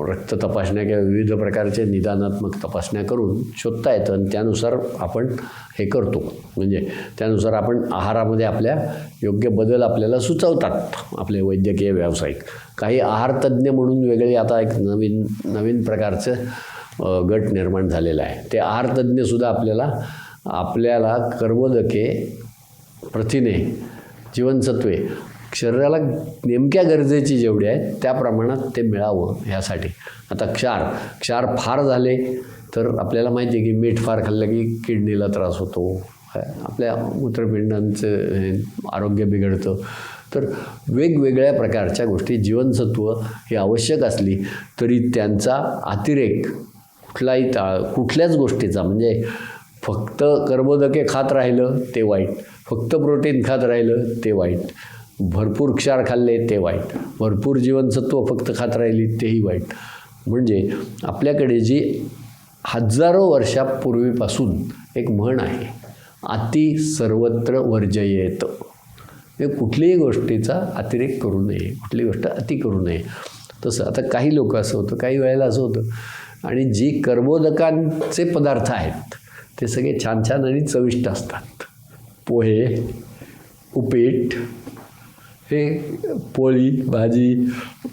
रक्त तपासण्या किंवा विविध प्रकारचे निदानात्मक तपासण्या करून शोधता येतं आणि त्यानुसार आपण हे करतो. म्हणजे त्यानुसार आपण आहारामध्ये आपल्या योग्य बदल आपल्याला सुचवतात आपले वैद्यकीय व्यावसायिक. काही आहारतज्ज्ञ म्हणून वेगळे आता एक नवीन प्रकारचं गट निर्माण झालेला आहे. ते आहारतज्ज्ञसुद्धा आपल्याला कर्बोदके, प्रथिने, जीवनसत्वे शरीराला नेमक्या गरजेची जेवढी आहे त्या प्रमाणात ते मिळावं ह्यासाठी. आता क्षार फार झाले तर आपल्याला माहिती आहे की मीठ फार खाल्लं की किडनीला त्रास होतो, आपल्या मूत्रपिंडांचं आरोग्य बिघडतं. तर वेगवेगळ्या प्रकारच्या गोष्टी, जीवनसत्व ही आवश्यक असली तरी त्यांचा अतिरेक कुठल्याच गोष्टीचा म्हणजे फक्त कर्बोदके खात राहिलं ते वाईट, फक्त प्रोटीन खात राहिलं ते वाईट, भरपूर क्षार खाल्ले ते वाईट, भरपूर जीवनसत्व फक्त खात राहिली तेही वाईट. म्हणजे आपल्याकडे जी हजारो वर्षापूर्वीपासून एक म्हण आहे, अति सर्वत्र वर्जयेत. हे कुठलीही गोष्टीचा अतिरेक करू नये, कुठली गोष्ट अति करू नये. तसं आता काही लोक असं होतं, काही वेळेला असं होतं, आणि जी कर्बोदकांचे पदार्थ आहेत ते सगळे छान छान आणि चविष्ट असतात. पोहे, उपीट, हे पोळी भाजी,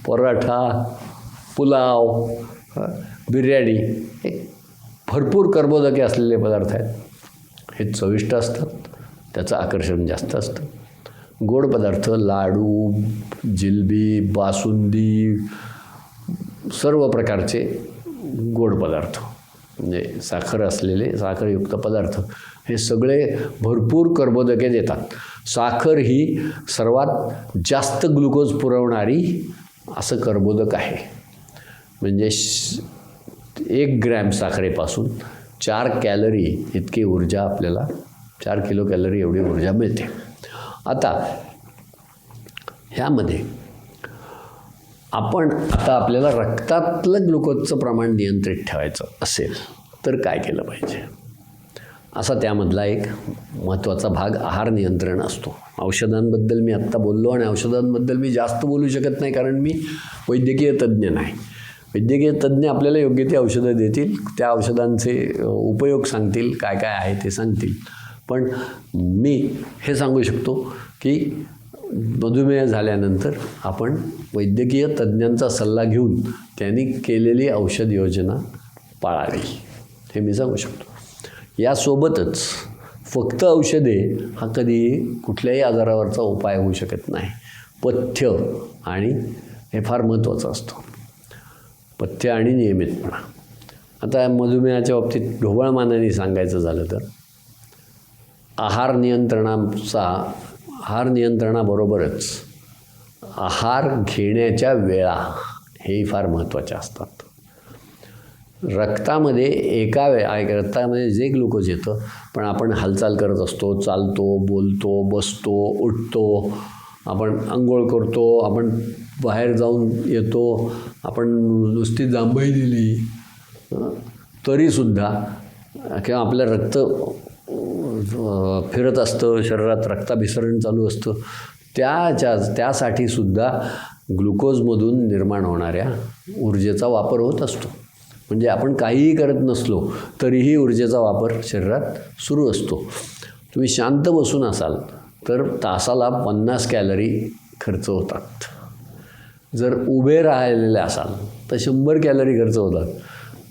पराठा, पुलाव, बिर्याणी, हे भरपूर कर्बोदके असलेले पदार्थ आहेत. हे चविष्ट असतात, त्याचं आकर्षण जास्त असतं. गोड पदार्थ, लाडू, जिलबी, बासुंदी, सर्व प्रकारचे गोड पदार्थ, म्हणजे साखर असलेले, साखरयुक्त पदार्थ, हे सगळे भरपूर कर्बोदके देतात. साखर ही सर्वात जास्त ग्लुकोज पुरवणारी असं कर्बोदक आहे. म्हणजे 1 ग्रॅम साखरेपासून 4 कॅलरी इतकी ऊर्जा आपल्याला, 4 किलो कॅलरी एवढी ऊर्जा मिळते. आता ह्यामध्ये आपल्याला रक्तातलं ग्लुकोजचं प्रमाण नियंत्रित ठेवायचं असेल तर काय केलं पाहिजे? असा त्यामधला एक महत्त्वाचा भाग आहार नियंत्रण असतो. औषधांबद्दल मी आत्ता बोललो, आणि औषधांबद्दल मी जास्त बोलू शकत नाही कारण मी वैद्यकीय तज्ज्ञ नाही. वैद्यकीय तज्ज्ञ आपल्याला योग्य ती औषधं देतील, त्या औषधांचे उपयोग सांगतील, काय काय आहे ते सांगतील. पण मी हे सांगू शकतो की मधुमेह झाल्यानंतर आपण वैद्यकीय तज्ज्ञांचा सल्ला घेऊन त्यांनी केलेली औषध योजना पाळावी, हे मी सांगू शकतो. यासोबतच फक्त औषधे हा कधी कुठल्याही आजारावरचा उपाय होऊ शकत नाही. पथ्य, आणि हे फार महत्त्वाचं असतं, पथ्य आणि नियमितपणा. आता मधुमेहाच्या बाबतीत ढोबळमानाने सांगायचं झालं तर आहार नियंत्रणाबरोबरच आहार घेण्याच्या वेळा हेही फार महत्त्वाच्या असतात. रक्तामध्ये रक्तामध्ये जे ग्लुकोज येतं, पण आपण हालचाल करत असतो, चालतो, बोलतो, बसतो, उठतो, आपण अंघोळ करतो, आपण बाहेर जाऊन येतो, आपण नुसती जांभई दिली तरीसुद्धा, किंवा आपलं रक्त फिरत असतं, शरीरात रक्ताभिसरण चालू असतं, त्यासाठीसुद्धा ग्लुकोजमधून निर्माण होणाऱ्या ऊर्जेचा वापर होत असतो. म्हणजे आपण काहीही करत नसलो तरीही ऊर्जेचा वापर शरीरात सुरू असतो. तुम्ही शांत बसून असाल तर तासाला 50 कॅलरी खर्च होतात. जर उभे राहिलेले असाल तर 100 कॅलरी खर्च होतात.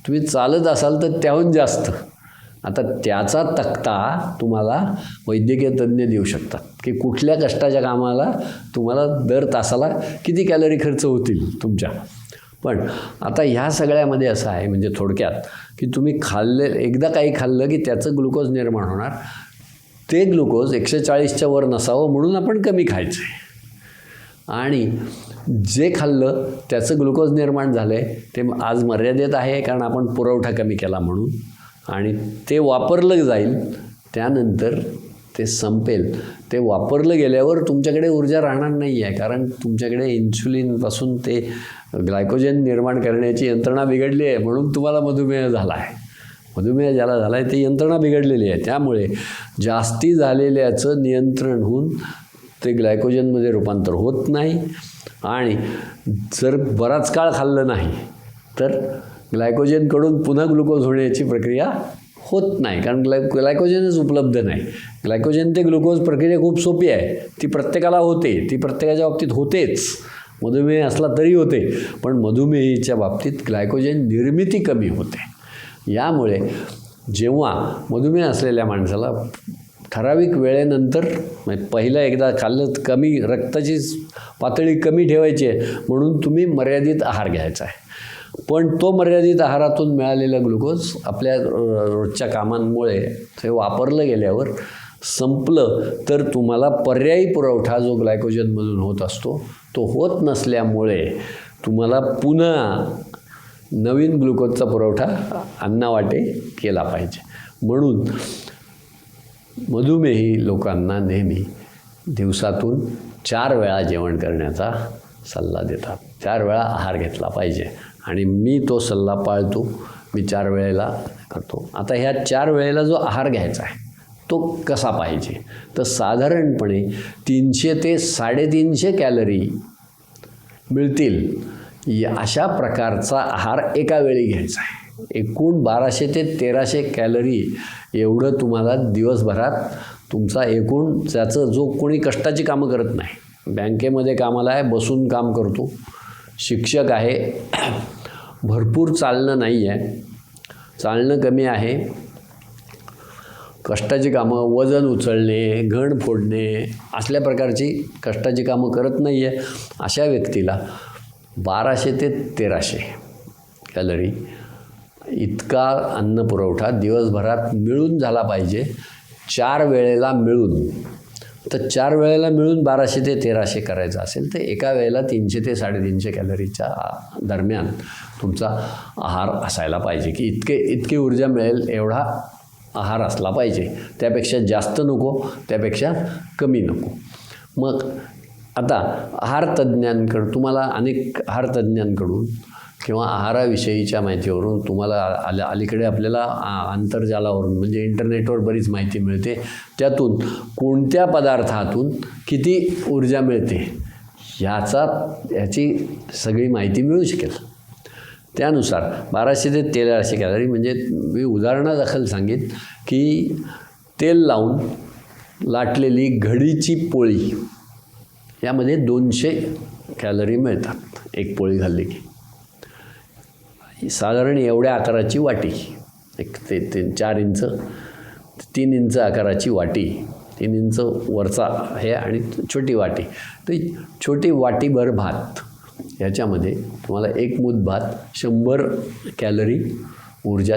तुम्ही चालत असाल तर त्याहून जास्त. आता त्याचा तक्ता तुम्हाला वैद्यकीय तज्ज्ञ देऊ शकतात की कुठल्या कष्टाच्या कामाला तुम्हाला दर तासाला किती कॅलरी खर्च होतील तुमच्या. पण आता ह्या सगळ्यामध्ये असं आहे, म्हणजे थोडक्यात, की तुम्ही एकदा काही खाल्लं की त्याचं ग्लुकोज निर्माण होणार. ते ग्लुकोज 140च्या वर नसावं म्हणून आपण कमी खायचं आहे, आणि जे खाल्लं त्याचं ग्लुकोज निर्माण झालं आहे ते आज मर्यादित आहे कारण आपण पुरवठा कमी केला म्हणून, आणि ते वापरलं जाईल, त्यानंतर ते संपेल. ते वापरलं गेल्यावर तुमच्याकडे ऊर्जा राहणार नाही आहे, कारण तुमच्याकडे इन्शुलिनपासून ते ग्लायकोजन निर्माण करण्याची यंत्रणा बिघडली आहे, म्हणून तुम्हाला मधुमेह झाला आहे. मधुमेह ज्याला झाला आहे ती यंत्रणा बिघडलेली आहे. त्यामुळे जास्ती झालेल्याचं नियंत्रण होऊन ते ग्लायकोजनमध्ये रूपांतर होत नाही, आणि जर बराच काळ खाल्लं नाही तर ग्लायकोजनकडून पुन्हा ग्लुकोज होण्याची प्रक्रिया होत नाही, कारण ग्लायकोजनच उपलब्ध नाही. ग्लायकोजन ते ग्लुकोज प्रक्रिया खूप सोपी आहे, ती प्रत्येकाला होते, ती प्रत्येकाच्या बाबतीत होतेच. मधुमेह असला तरी होते, पण मधुमेहीच्या बाबतीत ग्लायकोजन निर्मिती कमी होते. यामुळे जेव्हा मधुमेह असलेल्या माणसाला ठराविक वेळेनंतर, पहिलं एकदा खाल्लं कमी, रक्ताची पातळी कमी ठेवायची आहे म्हणून तुम्ही मर्यादित आहार घ्यायचा आहे. पण तो मर्यादित आहारातून मिळालेला ग्लुकोज आपल्या रोजच्या कामांमुळे ते वापरलं गेल्यावर संपलं तर तुम्हाला पर्यायी पुरवठा जो ग्लायकोजनमधून होत असतो तो होत नसल्यामुळे तुम्हाला पुन्हा नवीन ग्लुकोजचा पुरवठा अन्नावाटे केला पाहिजे. म्हणून मधुमेही लोकांना नेहमी दिवसातून 4 वेळा जेवण करण्याचा सल्ला देतात. 4 वेळा आहार घेतला पाहिजे आणि मी तो सल्ला पाळतो. मी 4 वेळेला करतो. आता ह्या 4 वेळेला जो आहार घ्यायचा आहे तो कसा पाहिजे, तर साधारणपणे 300 ते 350 कॅलरी मिळतील अशा प्रकारचा आहार एका वेळी घ्यायचा आहे. एकूण 1200 ते 1300 कॅलरी एवढं तुम्हाला दिवसभरात तुमचा एकूण त्याचं जो कोणी कष्टाची कामं करत नाही, बँकेमध्ये कामाला आहे, बसून काम करतो, शिक्षक आहे, भरपूर चालणं नाही आहे, चालणं कमी आहे, कष्टाची कामं, वजन उचलणे, घण फोडणे असल्या प्रकारची कष्टाची कामं करत नाही आहे, अशा व्यक्तीला 1200 ते 1300 कॅलरी इतका अन्न पुरवठा दिवसभरात मिळून झाला पाहिजे. 4 वेळेला मिळून, तर 4 वेळेला मिळून 1200 ते 1300 करायचं असेल तर एका वेळेला 300 ते 350 कॅलरीच्या दरम्यान तुमचा आहार असायला पाहिजे, की इतकी ऊर्जा मिळेल एवढा आहार असला पाहिजे. त्यापेक्षा जास्त नको, त्यापेक्षा कमी नको. मग आता तुम्हाला अनेक आहारतज्ञांकडून किंवा आहाराविषयीच्या माहितीवरून तुम्हाला अलीकडे आपल्याला आंतरजालावरून म्हणजे इंटरनेटवर बरीच माहिती मिळते. त्यातून कोणत्या पदार्थातून किती ऊर्जा मिळते याची सगळी माहिती मिळू शकेल. त्यानुसार 1200 ते 1300 कॅलरी म्हणजे मी उदाहरणादाखल सांगेन की तेल लावून लाटलेली घडीची पोळी यामध्ये 200 कॅलरी मिळतात एक पोळी खाल्ली की. साधारण एवढ्या आकाराची वाटी, एक ते 4 इंच 3 इंच आकाराची वाटी, 3 इंच वरचा हे आणि छोटी वाटी, तर छोटी वाटीभर भात याच्यामध्ये तुम्हाला 1 मूठ भात 100 कॅलरी ऊर्जा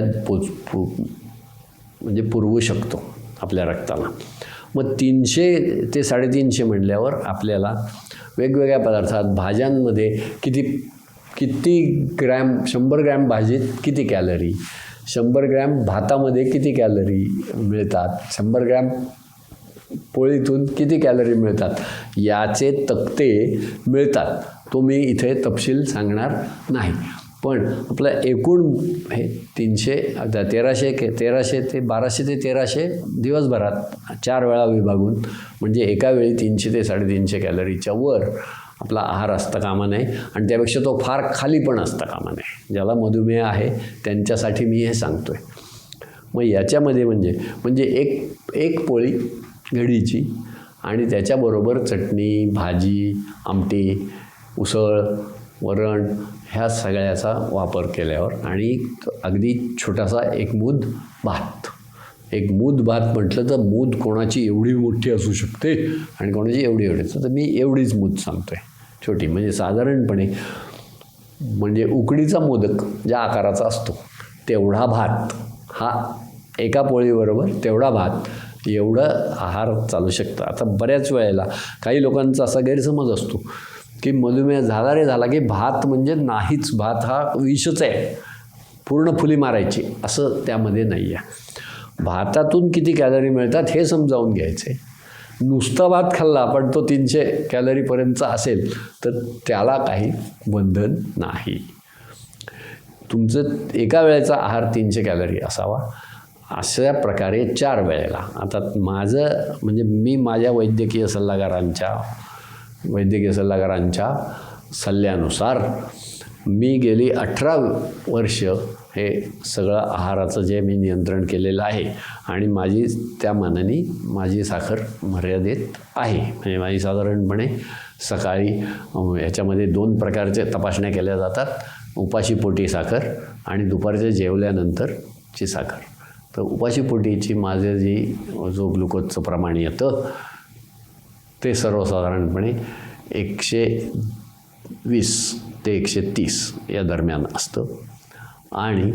म्हणजे पुरवू शकतो आपल्या रक्ताला. मग 300 ते 350 म्हटल्यावर आपल्याला वेगवेगळ्या पदार्थात भाज्यांमध्ये किती ग्रॅम, 100 ग्रॅम भाजीत किती कॅलरी, 100 ग्रॅम भातामध्ये किती कॅलरी मिळतात, 100 ग्रॅम पोळीतून किती कॅलरी मिळतात याचे तक्ते मिळतात. तो मी इथे तपशील सांगणार नाही. पण आपलं एकूण हे 1300 ते 1300 दिवसभरात 4 वेळा विभागून म्हणजे एका वेळी 300 ते 350 कॅलरीच्या वर आपला आहार असता कामा नये आणि त्यापेक्षा तो फार खाली पण असता कामा नये. ज्याला मधुमेह आहे त्यांच्यासाठी मी हे सांगतो आहे. मग याच्यामध्ये म्हणजे एक पोळी घडीची आणि त्याच्याबरोबर चटणी, भाजी, आमटी, उसळ, वरण ह्या सगळ्याचा वापर केल्यावर आणि अगदी छोटासा 1 मूठ भात. 1 मूठ भात म्हटलं तर मूठ कोणाची एवढी मोठी असू शकते आणि कोणाची एवढी तर मी एवढीच मूठ सांगतो आहे, छोटी. म्हणजे साधारणपणे म्हणजे उकडीचा मोदक ज्या आकाराचा असतो तेवढा भात हा एका पोळीबरोबर तेवढा भात एवढं आहार चालू शकतं. आता बऱ्याच वेळेला काही लोकांचा असा गैरसमज असतो की मधुमेह झाला की भात म्हणजे नाहीच, भात हा विषच आहे, पूर्ण फुली मारायची, असं त्यामध्ये नाही आहे. भातातून किती कॅलरी मिळतात हे समजावून घ्यायचे. नुसता भात खाल्ला पण तो 300 कॅलरीपर्यंतचा असेल तर त्याला काही बंधन नाही. तुमचं एका वेळेचा आहार 300 कॅलरी असावा. अशा प्रकारे 4 वेळेला. आता माझं म्हणजे मी माझ्या वैद्यकीय सल्लागारांच्या सल्ल्यानुसार मी गेली 18 वर्ष हे सगळं आहाराचं जे मी नियंत्रण केलेलं आहे आणि त्या मानाने माझी साखर मर्यादित आहे. म्हणजे माझी साधारणपणे सकाळी ह्याच्यामध्ये 2 प्रकारच्या तपासण्या केल्या जातात, उपाशीपोटी साखर आणि दुपारच्या जेवल्यानंतरची साखर. तर उपाशीपोटीची माझं जो ग्लुकोजचं प्रमाण येतं ते सर्वसाधारणपणे 120 ते 130 या दरम्यान असतं आणि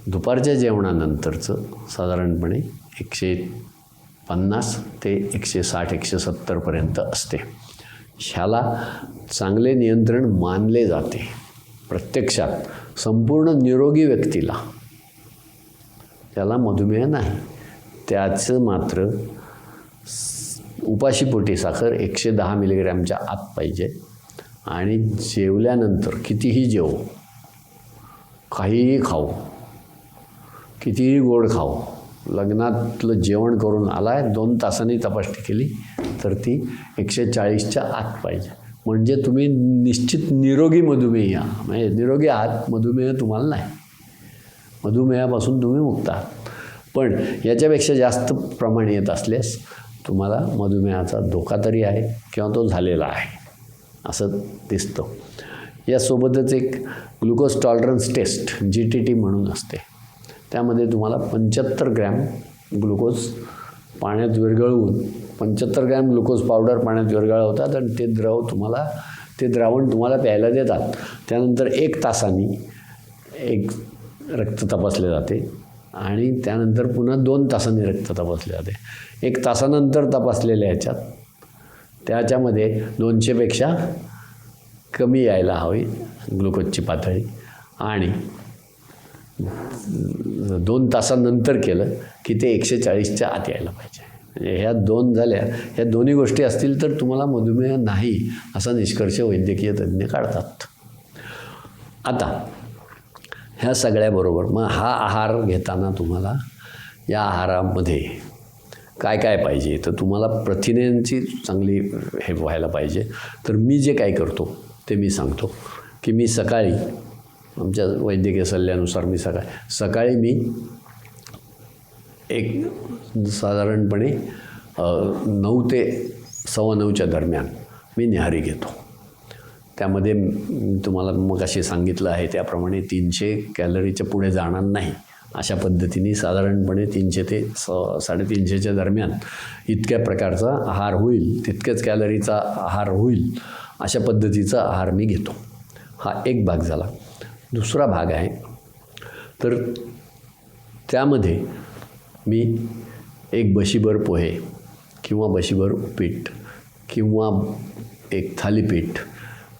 दुपारच्या जेवणानंतरचं साधारणपणे 150 ते 160-170पर्यंत असते. ह्याला चांगले नियंत्रण मानले जाते. प्रत्यक्षात संपूर्ण निरोगी व्यक्तीला त्याला मधुमेह नाही. त्याचं मात्र उपाशीपोटी साखर 110 मिलीग्रॅमच्या आत पाहिजे आणि जेवल्यानंतर कितीही जेवो, काहीही खाऊ, कितीही गोड खाऊ, लग्नातलं जेवण करून आला आहे 2 तासांनी तपासणी केली तर ती 140च्या आत पाहिजे. म्हणजे तुम्ही निश्चित निरोगी मधुमेही आहात, म्हणजे निरोगी आहात, मधुमेह तुम्हाला नाही. मधुमेहापासून तुम्ही मुक्त आहात. पण याच्यापेक्षा जास्त प्रमाण येत असल्यास तुम्हाला मधुमेहाचा धोका तरी आहे किंवा तो झालेला आहे असं दिसतं. यासोबतच एक ग्लुकोज टॉलरन्स टेस्ट GTT म्हणून असते. त्यामध्ये तुम्हाला 75 ग्रॅम ग्लुकोज पाण्यात विरघळवून 75 ग्रॅम ग्लुकोज पावडर पाण्यात विरघळवतात आणि ते द्रावण तुम्हाला प्यायला देतात. त्यानंतर 1 तासांनी एक रक्त तपासले जाते आणि त्यानंतर पुन्हा 2 तासांनी रक्त तपासले जाते. 1 तासानंतर तपासलेल्या त्याच्यामध्ये 200पेक्षा कमी यायला हवी ग्लुकोजची पातळी आणि 2 तासानंतर केलं की ते 140च्या आत यायला पाहिजे. म्हणजे ह्या 2 झाल्या, ह्या दोन्ही गोष्टी असतील तर तुम्हाला मधुमेह नाही असा निष्कर्ष वैद्यकीय तज्ज्ञ काढतात. आता ह्या सगळ्याबरोबर मग हा आहार घेताना तुम्हाला या आहारामध्ये काय काय पाहिजे, तर तुम्हाला प्रथिनांची चांगली हे व्हायला पाहिजे. तर मी जे काय करतो ते मी सांगतो की मी सकाळी आमच्या वैद्यकीय सल्ल्यानुसार मी सकाळी मी एक साधारणपणे 9 ते 9:15च्या दरम्यान मी न्याहारी घेतो. त्यामध्ये तुम्हाला मग असे सांगितलं आहे त्याप्रमाणे 300 कॅलरीच्या पुढे जाणार नाही. अशा पद्धतीने साधारणपणे 300 ते 350च्या दरम्यान इतक्या प्रकारचा आहार होईल, तितक्याच कॅलरीचा आहार होईल अशा पद्धतीचा आहार मी घेतो. हा एक भाग झाला. दुसरा भाग आहे तर त्यामध्ये मी एक बशीभर पोहे किंवा बशीभर उपीट किंवा एक थालीपीठ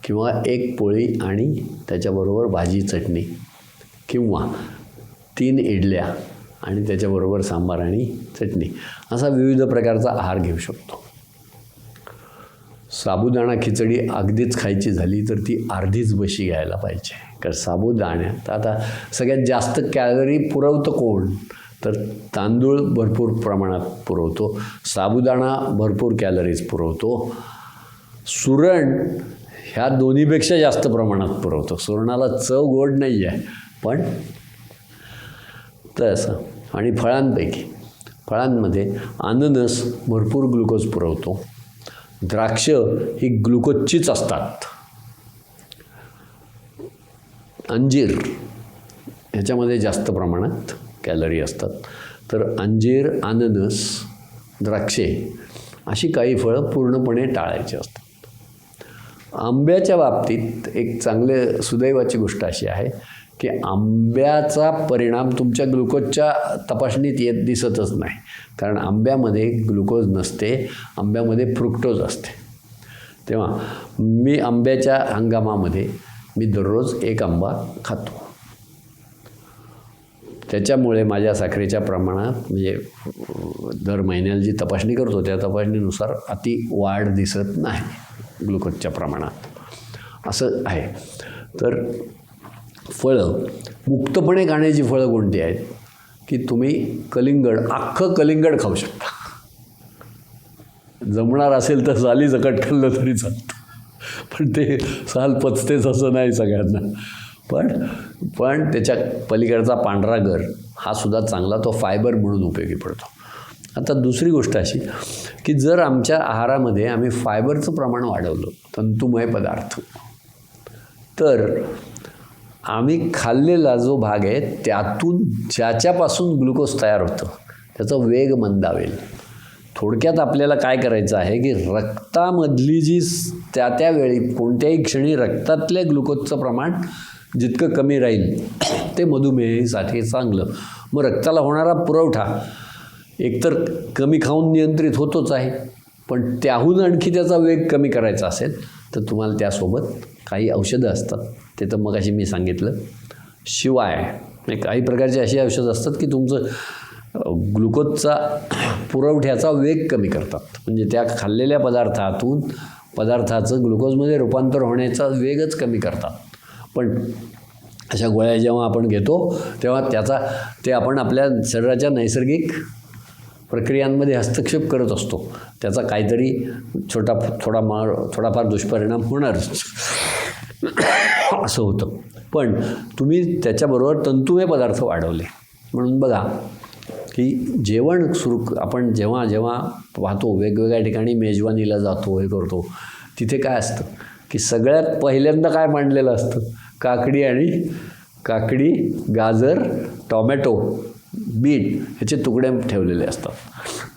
किंवा एक पोळी आणि त्याच्याबरोबर भाजी चटणी किंवा 3 इडल्या आणि त्याच्याबरोबर सांबार आणि चटणी असा विविध प्रकारचा आहार घेऊ शकतो. साबुदाणा खिचडी अगदीच खायची झाली तर ती अर्धीच बशी घ्यायला पाहिजे. कारण साबुदाण्यात आता सगळ्यात जास्त कॅलरी पुरवतं कोण, तर तांदूळ भरपूर प्रमाणात पुरवतो, साबुदाणा भरपूर कॅलरीज पुरवतो, सुरण ह्या दोन्हीपेक्षा जास्त प्रमाणात पुरवतो. सुरणाला चव गोड नाही आहे पण तसं. आणि फळांमध्ये अननस भरपूर ग्लुकोज पुरवतो, द्राक्ष ही ग्लुकोजचीच असतात, अंजीर ह्याच्यामध्ये जास्त प्रमाणात कॅलरी असतात. तर अंजीर, अननस, द्राक्षे अशी काही फळं पूर्णपणे टाळायची असतात. आंब्याच्या बाबतीत एक चांगले सुदैवाची गोष्ट अशी आहे की आंब्याचा परिणाम तुमच्या ग्लुकोजच्या तपासणीत दिसतच नाही. कारण आंब्यामध्ये ग्लुकोज नसते, आंब्यामध्ये फ्रुक्टोज असते. तेव्हा मी आंब्याच्या हंगामामध्ये मी दररोज 1 आंबा खातो. त्याच्यामुळे माझ्या साखरेच्या प्रमाणात म्हणजे दर महिन्याला जी तपासणी करतो त्या तपासणीनुसार अति वाढ दिसत नाही ग्लुकोजच्या प्रमाणात असं आहे. तर फळं मुक्तपणे खाण्याची फळं कोणती आहेत की तुम्ही अख्खं कलिंगड खाऊ शकता. जमणार असेल तर साली सकट खाल्लं तरी चालतं, पण ते साल पचतेच असं नाही सगळ्यांना. पण त्याच्या पलीकडचा पांढरा गर हा सुद्धा चांगला, तो फायबर म्हणून उपयोगी पडतो. आता दुसरी गोष्ट अशी की जर आमच्या आहारामध्ये आम्ही फायबरचं प्रमाण वाढवलं, तंतुमय पदार्थ, तर आम्ही खाल्लेला जो भाग आहे त्यातून ज्याच्यापासून ग्लुकोज तयार होतं त्याचा वेग मंदावेल. थोडक्यात आपल्याला काय करायचं आहे की रक्तामधली जी त्यावेळी कोणत्याही क्षणी रक्तातल्या ग्लुकोजचं प्रमाण जितकं कमी राहील ते मधुमेहीसाठी चांगलं. मग रक्ताला होणारा पुरवठा एकतर कमी खाऊन नियंत्रित होतोच आहे, पण त्याहून आणखी त्याचा वेग कमी करायचा असेल तर तुम्हाला त्यासोबत काही औषधं असतात, ते तर मगाशी मी सांगितलं. शिवाय काही प्रकारची अशी औषधं असतात की तुमचं ग्लुकोजचा पुरवठ्याचा वेग कमी करतात. म्हणजे त्या खाल्लेल्या पदार्थाचं ग्लुकोजमध्ये रूपांतर होण्याचा वेगच कमी करतात. पण अशा गोळ्या जेव्हा आपण घेतो तेव्हा ते आपण आपल्या शरीराच्या नैसर्गिक प्रक्रियांमध्ये हस्तक्षेप करत असतो. त्याचा काहीतरी थोडाफार दुष्परिणाम होणारच असं होतं. पण तुम्ही त्याच्याबरोबर तंतुमय पदार्थ वाढवले. म्हणून बघा की जेवण आपण जेव्हा पाहतो वेगवेगळ्या ठिकाणी मेजवानीला जातो, हे करतो, तिथे काय असतं की सगळ्यात पहिल्यांदा काय मांडलेलं असतं? काकडी, गाजर, टॉमॅटो, बीट ह्याचे तुकडे ठेवलेले असतात.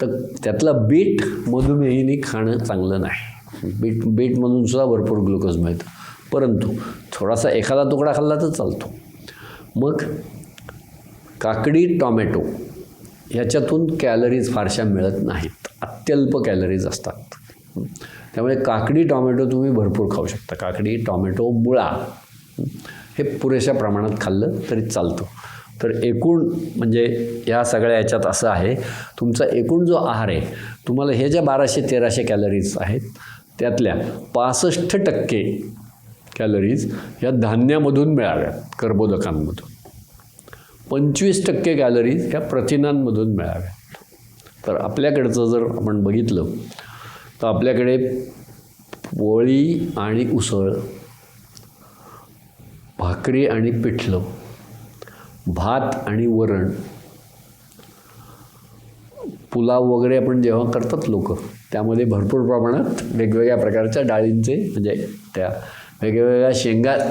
तर त्यातलं बीट मधुमेहीने खाणं चांगलं नाही. बीटमधून सुद्धा भरपूर ग्लुकोज मिळतं, परंतु थोडासा एखादा तुकडा खाल्ला तर चालतो. मग काकडी, टॉमॅटो ह्याच्यातून कॅलरीज फारशा मिळत नाहीत, अत्यल्प कॅलरीज असतात. त्यामुळे काकडी, टॉमॅटो तुम्ही भरपूर खाऊ शकता. काकडी, टॉमॅटो, मुळा हे पुरेशा प्रमाणात खाल्लं तरी चालतं. तर एकूण म्हणजे या सगळ्या ह्याच्यात असं आहे, तुमचा एकूण जो आहार आहे, तुम्हाला हे ज्या 1200-1300 कॅलरीज आहेत त्यातल्या 65% कॅलरीज या धान्यामधून मिळाव्यात, कर्बोदकांमधून. 25% कॅलरीज ह्या प्रथिनांमधून मिळाव्यात. तर आपल्याकडचं जर आपण बघितलं तर आपल्याकडे पोळी आणि उसळ, भाकरी आणि पिठलं, भात आणि वरण, पुलाव वगैरे आपण जेव्हा करतात लोक, त्यामध्ये भरपूर प्रमाणात वेगवेगळ्या प्रकारच्या डाळींचे म्हणजे त्या वेगवेगळ्या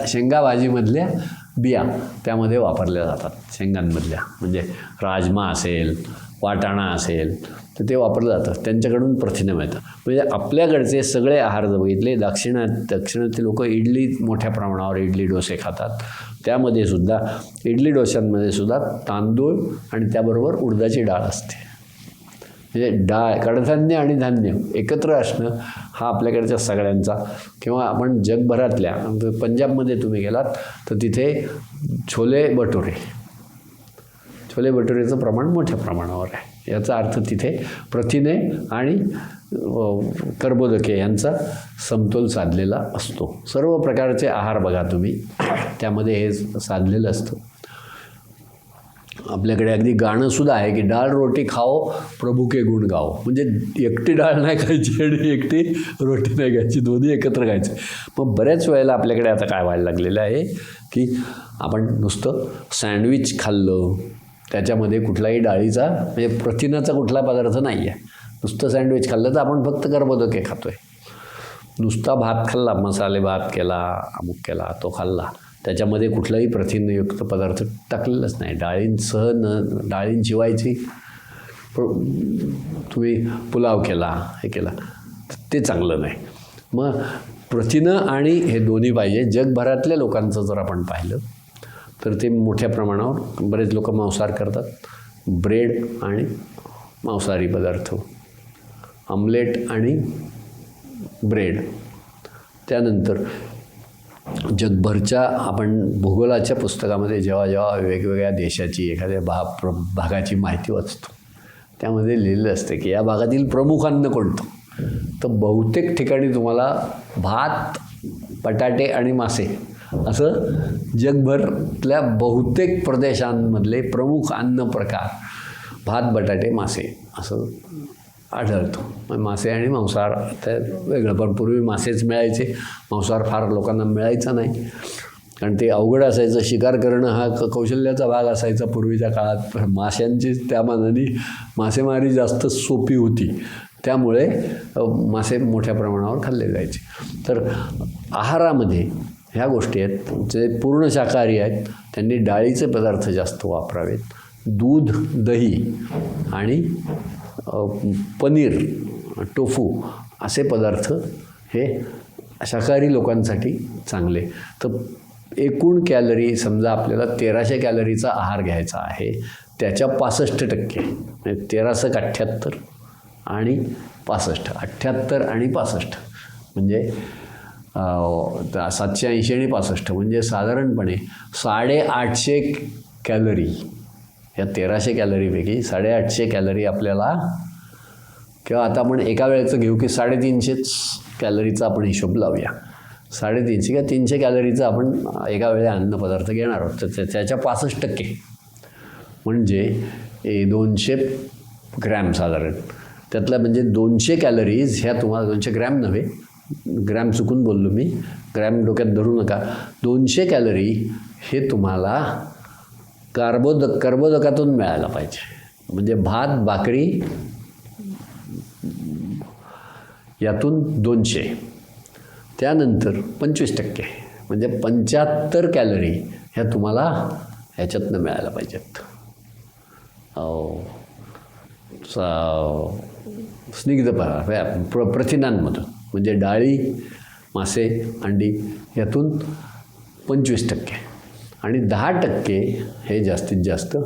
शेंगा भाजीमधल्या बिया त्यामध्ये वापरल्या जातात. शेंगांमधल्या म्हणजे राजमा असेल, वाटाणा असेल तर ते वापरलं जातं. त्यांच्याकडून प्रथिनं मिळतात. म्हणजे आपल्याकडचे सगळे आहार जर बघितले, दक्षिणातील लोक इडली मोठ्या प्रमाणावर इडली डोसे खातात. त्यामध्ये सुद्धा इडली डोश्यांमध्ये सुद्धा तांदूळ आणि त्याबरोबर उडदाची डाळ असते. म्हणजे कडधान्य आणि धान्य एकत्र असणं हा आपल्याकडच्या सगळ्यांचा, किंवा आपण जगभरातल्या पंजाबमध्ये तुम्ही गेलात तर तिथे छोले भटुरेचं प्रमाण मोठ्या प्रमाणावर आहे. याचा अर्थ तिथे प्रथिने आणि कर्बोदके यांचा समतोल साधलेला असतो. सर्व प्रकारचे आहार बघा तुम्ही, त्यामध्ये हे साधलेलं असतं. आपल्याकडे अगदी गाणंसुद्धा आहे की डाळ रोटी खाओ प्रभू के गुण गाओ. म्हणजे एकटी डाळ नाही खायची आणि एकटी रोटी नाही खायची, दोन्ही एकत्र खायचे. पण बऱ्याच वेळेला आपल्याकडे आता काय व्हायला लागलेलं आहे की आपण नुसतं सँडविच खाल्लं, त्याच्यामध्ये कुठलाही डाळीचा म्हणजे प्रथिनाचा कुठला पदार्थ नाही आहे. नुसतं सँडविच खाल्लं तर आपण फक्त कर्बोदके खातो आहे. नुसता भात खाल्ला, मसाले भात केला, अमुक केला, तो खाल्ला, त्याच्यामध्ये कुठलाही प्रथिनयुक्त पदार्थ टाकलेलाच नाही. डाळींशिवायची तुम्ही पुलाव केला, हे केला, ते चांगलं नाही. मग प्रथिनं आणि हे दोन्ही पाहिजे. जगभरातल्या लोकांचं जर आपण पाहिलं तर ते मोठ्या प्रमाणावर बरेच लोक मांसाहार करतात. ब्रेड आणि मांसाहारी पदार्थ, आमलेट आणि ब्रेड. त्यानंतर जगभरच्या आपण भूगोलाच्या पुस्तकामध्ये जेव्हा वेगवेगळ्या देशाची एखाद्या भागाची माहिती वाचतो, त्यामध्ये लिहिलेलं असतं की या भागातील प्रमुख अन्न कोणतं. तर बहुतेक ठिकाणी तुम्हाला भात, बटाटे आणि मासे असं जगभरातल्या बहुतेक प्रदेशांमधले प्रमुख अन्न प्रकार भात, बटाटे, मासे असं आढळतो. मासे आणि मांसाहार तर वेगळं. पण पूर्वी मासेच मिळायचे, मांसाहार फार लोकांना मिळायचा नाही, कारण ते अवघड असायचं. शिकार करणं हा कौशल्याचा भाग असायचा पूर्वीच्या काळात. माशांची त्या मानाने मासेमारी जास्त सोपी होती, त्यामुळे मासे मोठ्या प्रमाणावर खाल्ले जायचे. तर आहारामध्ये ह्या गोष्टी आहेत. जे पूर्ण शाकाहारी आहेत त्यांनी डाळीचे पदार्थ जास्त वापरावेत. दूध, दही आणि पनीर, टोफू असे पदार्थ हे शाकाहारी लोकांसाठी चांगले. तर एकूण कॅलरी समजा आपल्याला 1300 कॅलरीचा आहार घ्यायचा आहे, त्याच्या 65% म्हणजे 13 78 आणि 65, 78 आणि 65 म्हणजे 780 आणि 65 म्हणजे साधारणपणे 850 कॅलरी, या 1300 कॅलरीपैकी 850 कॅलरी आपल्याला, किंवा आता आपण एका वेळेचं घेऊ की 350 कॅलरीचा आपण हिशोब लावूया. 350 किंवा 300 कॅलरीचा आपण एका वेळेला अन्नपदार्थ घेणार आहोत. तर त्याच्या 65% म्हणजे 200 ग्रॅम साधारण. त्यातल्या म्हणजे 200 कॅलरीज ह्या तुम्हाला, 200 ग्रॅम नव्हे, ग्रॅम चुकून बोललो मी, ग्रॅम डोक्यात धरू नका. 200 कॅलरी हे तुम्हाला कर्बोदकातून मिळायला पाहिजे. म्हणजे भात, भाकरी यातून 200. त्यानंतर 25% म्हणजे 75 कॅलरी ह्या तुम्हाला ह्याच्यातनं मिळायला पाहिजेत. स्निग्ध प्रथिनांमधून, म्हणजे डाळी, मासे, अंडी यातून 25% आणि 10% हे जास्तीत जास्त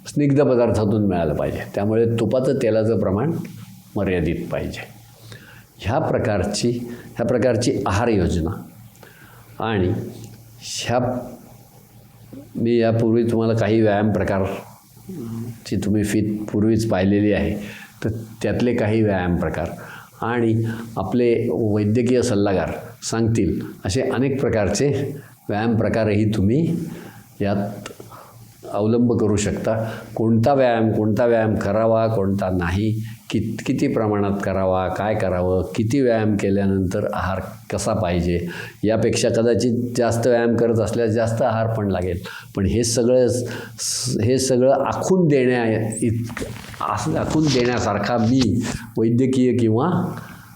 स्निग्ध पदार्थातून मिळालं पाहिजे. त्यामुळे तुपाचं, तेलाचं प्रमाण मर्यादित पाहिजे. ह्या प्रकारची आहार योजना. आणि मी यापूर्वी तुम्हाला काही व्यायाम प्रकारची तुम्ही पूर्वीच पाहिलेली आहे, तर त्यातले काही व्यायाम प्रकार आणि आपले वैद्यकीय सल्लागार सांगतील असे अनेक प्रकारचे व्यायाम प्रकारही तुम्ही यात अवलंब करू शकता. कोणता व्यायाम करावा, कोणता नाही, किती प्रमाणात करावा, काय करावं, किती व्यायाम केल्यानंतर आहार कसा पाहिजे, यापेक्षा कदाचित जास्त व्यायाम करत असल्यास जास्त आहार पण लागेल. पण हे सगळं आखून देण्यासारखा मी वैद्यकीय किंवा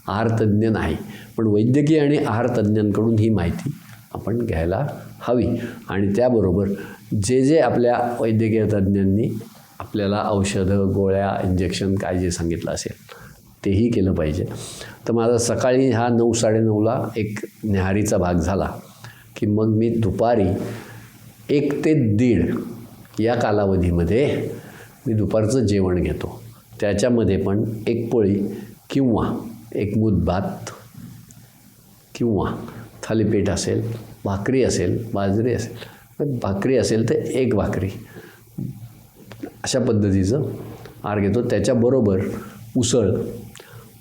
आहारतज्ञ नाही. पण वैद्यकीय आणि आहारतज्ञांकडून ही माहिती आपण घ्यायला हवी. आणि त्याबरोबर जे आपल्या वैद्यकीय तज्ज्ञांनी आपल्याला औषधं, गोळ्या, इंजेक्शन काय जे सांगितलं असेल तेही केलं पाहिजे. तर माझा सकाळी हा 9-9:30ला एक न्याहारीचा भाग झाला की मग मी दुपारी 1 ते 1:30 या कालावधीमध्ये मी दुपारचं जेवण घेतो. त्याच्यामध्ये पण 1 पोळी किंवा 1 मूठ भात किंवा थालीपीठ असेल, भाकरी असेल, बाजरी असेल, भाकरी असेल तर 1 भाकरी, अशा पद्धतीचं आहार घेतो. त्याच्याबरोबर उसळ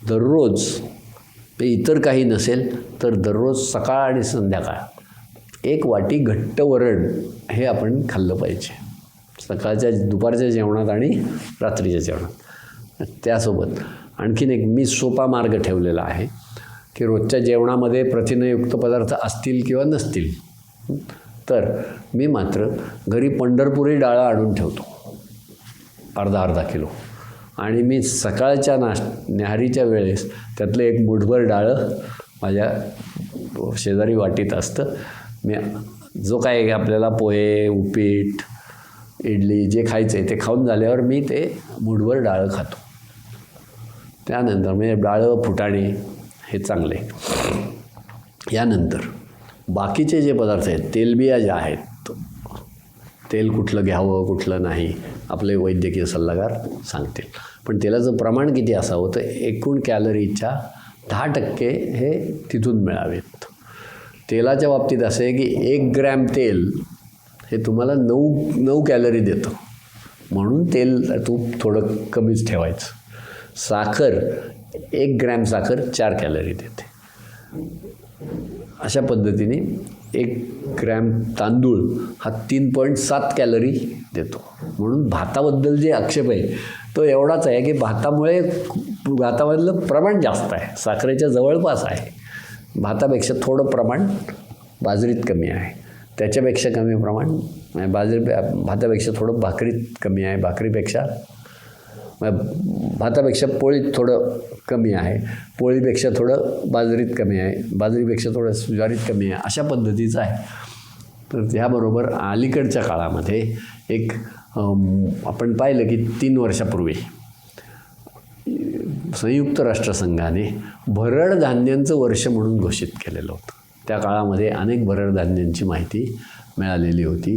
दररोज, इतर काही नसेल तर दररोज सकाळ आणि संध्याकाळ 1 वाटी घट्ट वरण हे आपण खाल्लं पाहिजे, दुपारच्या जेवणात आणि रात्रीच्या जेवणात. त्यासोबत आणखीन एक मी सोपा मार्ग ठेवलेला आहे की रोजच्या जेवणामध्ये प्रथिनयुक्त पदार्थ असतील किंवा नसतील, तर मी मात्र घरी पंढरपुरी डाळ आणून ठेवतो, अर्धा किलो. आणि मी सकाळच्या न्याहारीच्या वेळेस त्यातलं 1 मूठभर डाळं माझ्या शेजारी वाटीत असतं. मी जो काय आपल्याला पोहे, उपीट, इडली जे खायचं आहे ते खाऊन झाल्यावर मी ते मूठभर डाळं खातो. त्यानंतर म्हणजे डाळं, फुटाणे हे चांगले. यानंतर बाकीचे जे पदार्थ आहेत, तेलबिया ज्या आहेत, तेल कुठलं घ्यावं कुठलं नाही आपले वैद्यकीय सल्लागार सांगतील. पण तेलाचं प्रमाण किती असावं तर एकूण कॅलरीच्या 10% हे तिथून मिळावेत. तेलाच्या बाबतीत असं आहे की 1 ग्रॅम तेल हे तुम्हाला 9 कॅलरी देतं, म्हणून तूप थोडं कमीच ठेवायचं. साखर 1 ग्रॅम साखर 4 कॅलरी देते. अशा पद्धतीने 1 ग्रॅम तांदूळ हा 3.7 कॅलरी देतो. म्हणून भाताबद्दल जे आक्षेप आहे तो एवढाच आहे की भातामधलं प्रमाण जास्त आहे, साखरेच्या जवळपास आहे. भातापेक्षा थोडं प्रमाण बाजरीत कमी आहे, त्याच्यापेक्षा कमी प्रमाण भातापेक्षा थोडं भाकरीत कमी आहे, भातापेक्षा पोळीत थोडं कमी आहे, पोळीपेक्षा थोडं बाजरीत कमी आहे, बाजरीपेक्षा थोडं ज्वारीत कमी आहे, अशा पद्धतीचं आहे. तर त्याबरोबर अलीकडच्या काळामध्ये एक आपण पाहिलं की 3 वर्षापूर्वी संयुक्त राष्ट्रसंघाने भरड धान्यांचं वर्ष म्हणून घोषित केलेलं होतं. त्या काळामध्ये अनेक भरड धान्यांची माहिती मिळालेली होती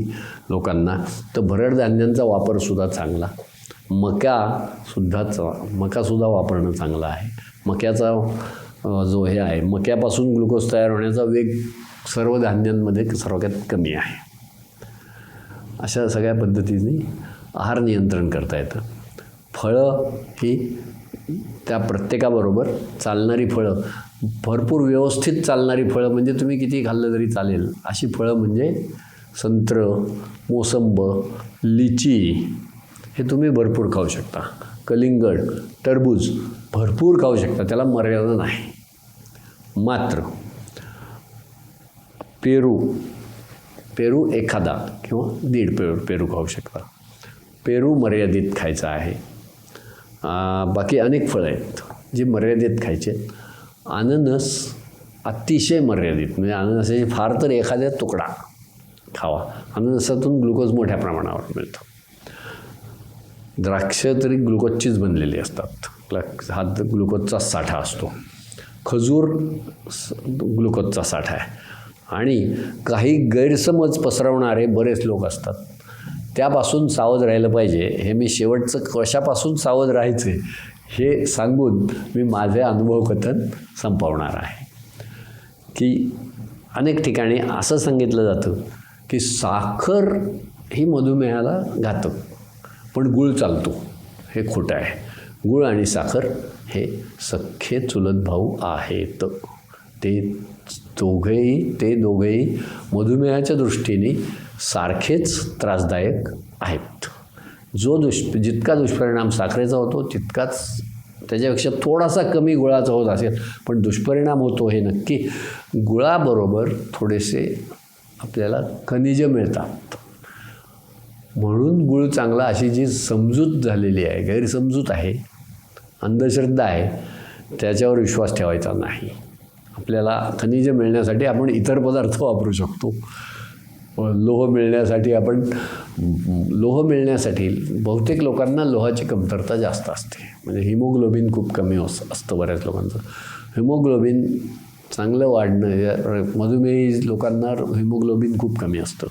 लोकांना. तर भरड धान्यांचा वापरसुद्धा चांगला, मकासुद्धा वापरणं चांगलं आहे. मक्याचा जो हे आहे, मक्यापासून ग्लुकोज तयार होण्याचा वेग सर्व धान्यांमध्ये सर्वात कमी आहे. अशा सगळ्या पद्धतीने आहार नियंत्रण करता येतं. फळं ही त्या प्रत्येकाबरोबर चालणारी फळं, भरपूर व्यवस्थित चालणारी फळं, म्हणजे तुम्ही किती खाल्लं तरी चालेल अशी फळं म्हणजे संत्र, मोसंब, लिची हे तुम्ही भरपूर खाऊ शकता. कलिंगड, टरबूज भरपूर खाऊ शकता, त्याला मर्यादा नाही. मात्र पेरू एखादा किंवा 1.5 पेरू खाऊ शकता. पेरू मर्यादित खायचा आहे. बाकी अनेक फळं आहेत जी मर्यादित खायचे. अननस अतिशय मर्यादित, म्हणजे अननसाचे फार तर एखाद्या तुकडा खावा. अननसातून ग्लुकोज मोठ्या प्रमाणावर मिळतं. द्राक्ष तरी ग्लुकोजचीच बनलेली असतात, हा ग्लुकोजचा साठा असतो. खजूर ग्लुकोजचा साठा आहे. आणि काही गैरसमज पसरवणारे बरेच लोक असतात, त्यापासून सावध राहिलं पाहिजे. हे मी शेवटचं कशापासून सावध राहायचे हे सांगून मी माझे अनुभव कथन संपवणार आहे. की अनेक ठिकाणी असं सांगितलं जातं की साखर ही मधुमेहाला घातक, पण गूळ चालतो. हे खोटं आहे. गूळ आणि साखर हे सख्खे चुलत भाऊ आहेत. ते दोघेही मधुमेहाच्या दृष्टीने सारखेच त्रासदायक आहेत. जितका दुष्परिणाम साखरेचा होतो तितकाच त्याच्यापेक्षा थोडासा कमी गुळाचा होत असेल, पण दुष्परिणाम होतो हे नक्की. गुळाबरोबर थोडेसे आपल्याला खनिज मिळतात, म्हणून गूळ चांगला अशी जी समजूत झालेली आहे, गैरसमजूत आहे, अंधश्रद्धा आहे, त्याच्यावर विश्वास ठेवायचा नाही. आपल्याला खनिज मिळण्यासाठी आपण इतर पदार्थ वापरू शकतो. लोह मिळण्यासाठी बहुतेक लोकांना लोहाची कमतरता जास्त असते. म्हणजे हिमोग्लोबिन खूप कमी असतं बऱ्याच लोकांचं. हिमोग्लोबिन चांगलं वाढणं, मधुमेही लोकांना हिमोग्लोबिन खूप कमी असतं.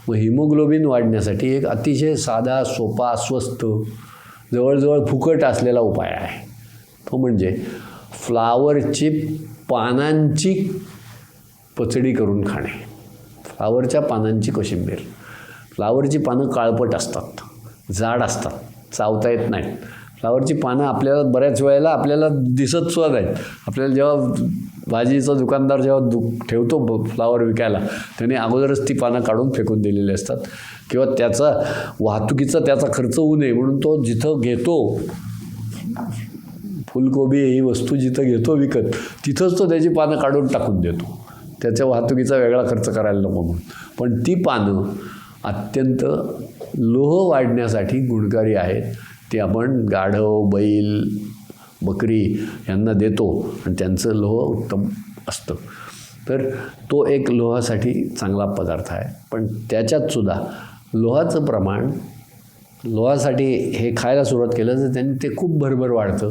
मग हिमोग्लोबिन वाढण्यासाठी एक अतिशय साधा, सोपा, स्वस्त, जवळजवळ फुकट असलेला उपाय आहे. तो म्हणजे फ्लावरची पानांची पचडी करून खाणे. फ्लावरच्या पानांची कोशिंबीर. फ्लावरची पानं काळपट असतात, जाड असतात, चावता येत नाहीत. फ्लावरची पानं आपल्याला बऱ्याच वेळेला आपल्याला दिसत सुद्धा नाहीत. आपल्याला जेव्हा भाजीचा दुकानदार जेव्हा ठेवतो फ्लावर विकायला, त्याने अगोदरच ती पानं काढून फेकून दिलेली असतात. किंवा त्याचा वाहतुकीचा त्याचा खर्च होऊ नये म्हणून तो जिथं घेतो, फुलकोबी ही वस्तू जिथं घेतो विकत, तिथंच तो त्याची पानं काढून टाकून देतो, त्याच्या वाहतुकीचा वेगळा खर्च करायला नको म्हणून. पण ती पानं अत्यंत लोह वाढण्यासाठी गुणकारी आहेत. ती आपण गाढव, बैल, बकरी यांना देतो आणि त्यांचं लोह उत्तम असतं. तर तो एक लोहासाठी चांगला पदार्थ आहे. पण त्याच्यातसुद्धा लोहाचं प्रमाण, लोहासाठी हे खायला सुरुवात केलं तर त्यांनी ते खूप भरभर वाढतं.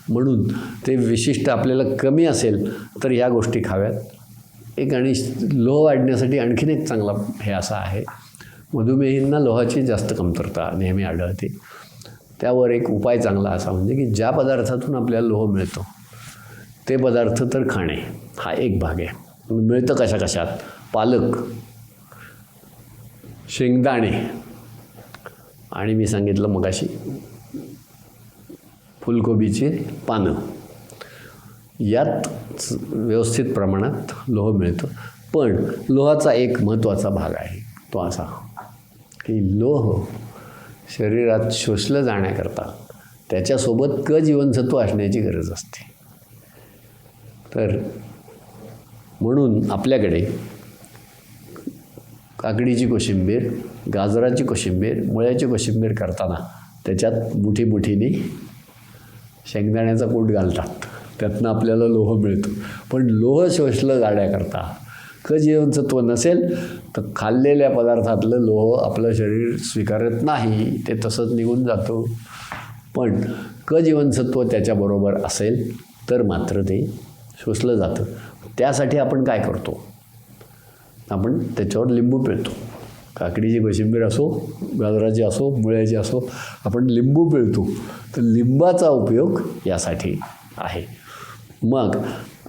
म्हणून ते विशिष्ट आपल्याला कमी असेल तर ह्या गोष्टी खाव्यात. एक आणि लोह वाढण्यासाठी आणखीन एक चांगला हे असा आहे, मधुमेहींना लोहाची जास्त कमतरता नेहमी आढळते. त्यावर एक उपाय चांगला असा म्हणजे की ज्या पदार्थातून आपल्याला लोह मिळतो ते पदार्थ तर खाणे, हा एक भाग आहे. मिळतं कशात? पालक, शेंगदाणे आणि मी सांगितलं मगाशी फुलकोबीची पानं. यात व्यवस्थित प्रमाणात लोह मिळतं. पण लोहाचा एक महत्त्वाचा भाग आहे, तो असा की लोह शरीरात शोषलं जाण्याकरता त्याच्यासोबत क जीवनसत्व असण्याची गरज असते. तर म्हणून आपल्याकडे काकडीची कोशिंबीर, गाजराची कोशिंबीर, मुळ्याची कोशिंबीर करताना त्याच्यात मुठीने शेंगदाण्याचा कूट घालतात. त्यातनं आपल्याला लोह मिळतो. पण लोह शोषलं जाण्याकरता क जीवनसत्व नसेल तर खाल्लेल्या पदार्थातलं लोह आपलं शरीर स्वीकारत नाही, ते तसंच निघून जातं. पण क जीवनसत्व त्याच्याबरोबर असेल तर मात्र ते शोषलं जातं. त्यासाठी आपण काय करतो? आपण त्याच्यावर लिंबू पिळतो. काकडीची कोशिंबीर असो, गाजराची असो, मुळ्याची असो, आपण लिंबू पिळतो. तर लिंबाचा उपयोग यासाठी आहे. मग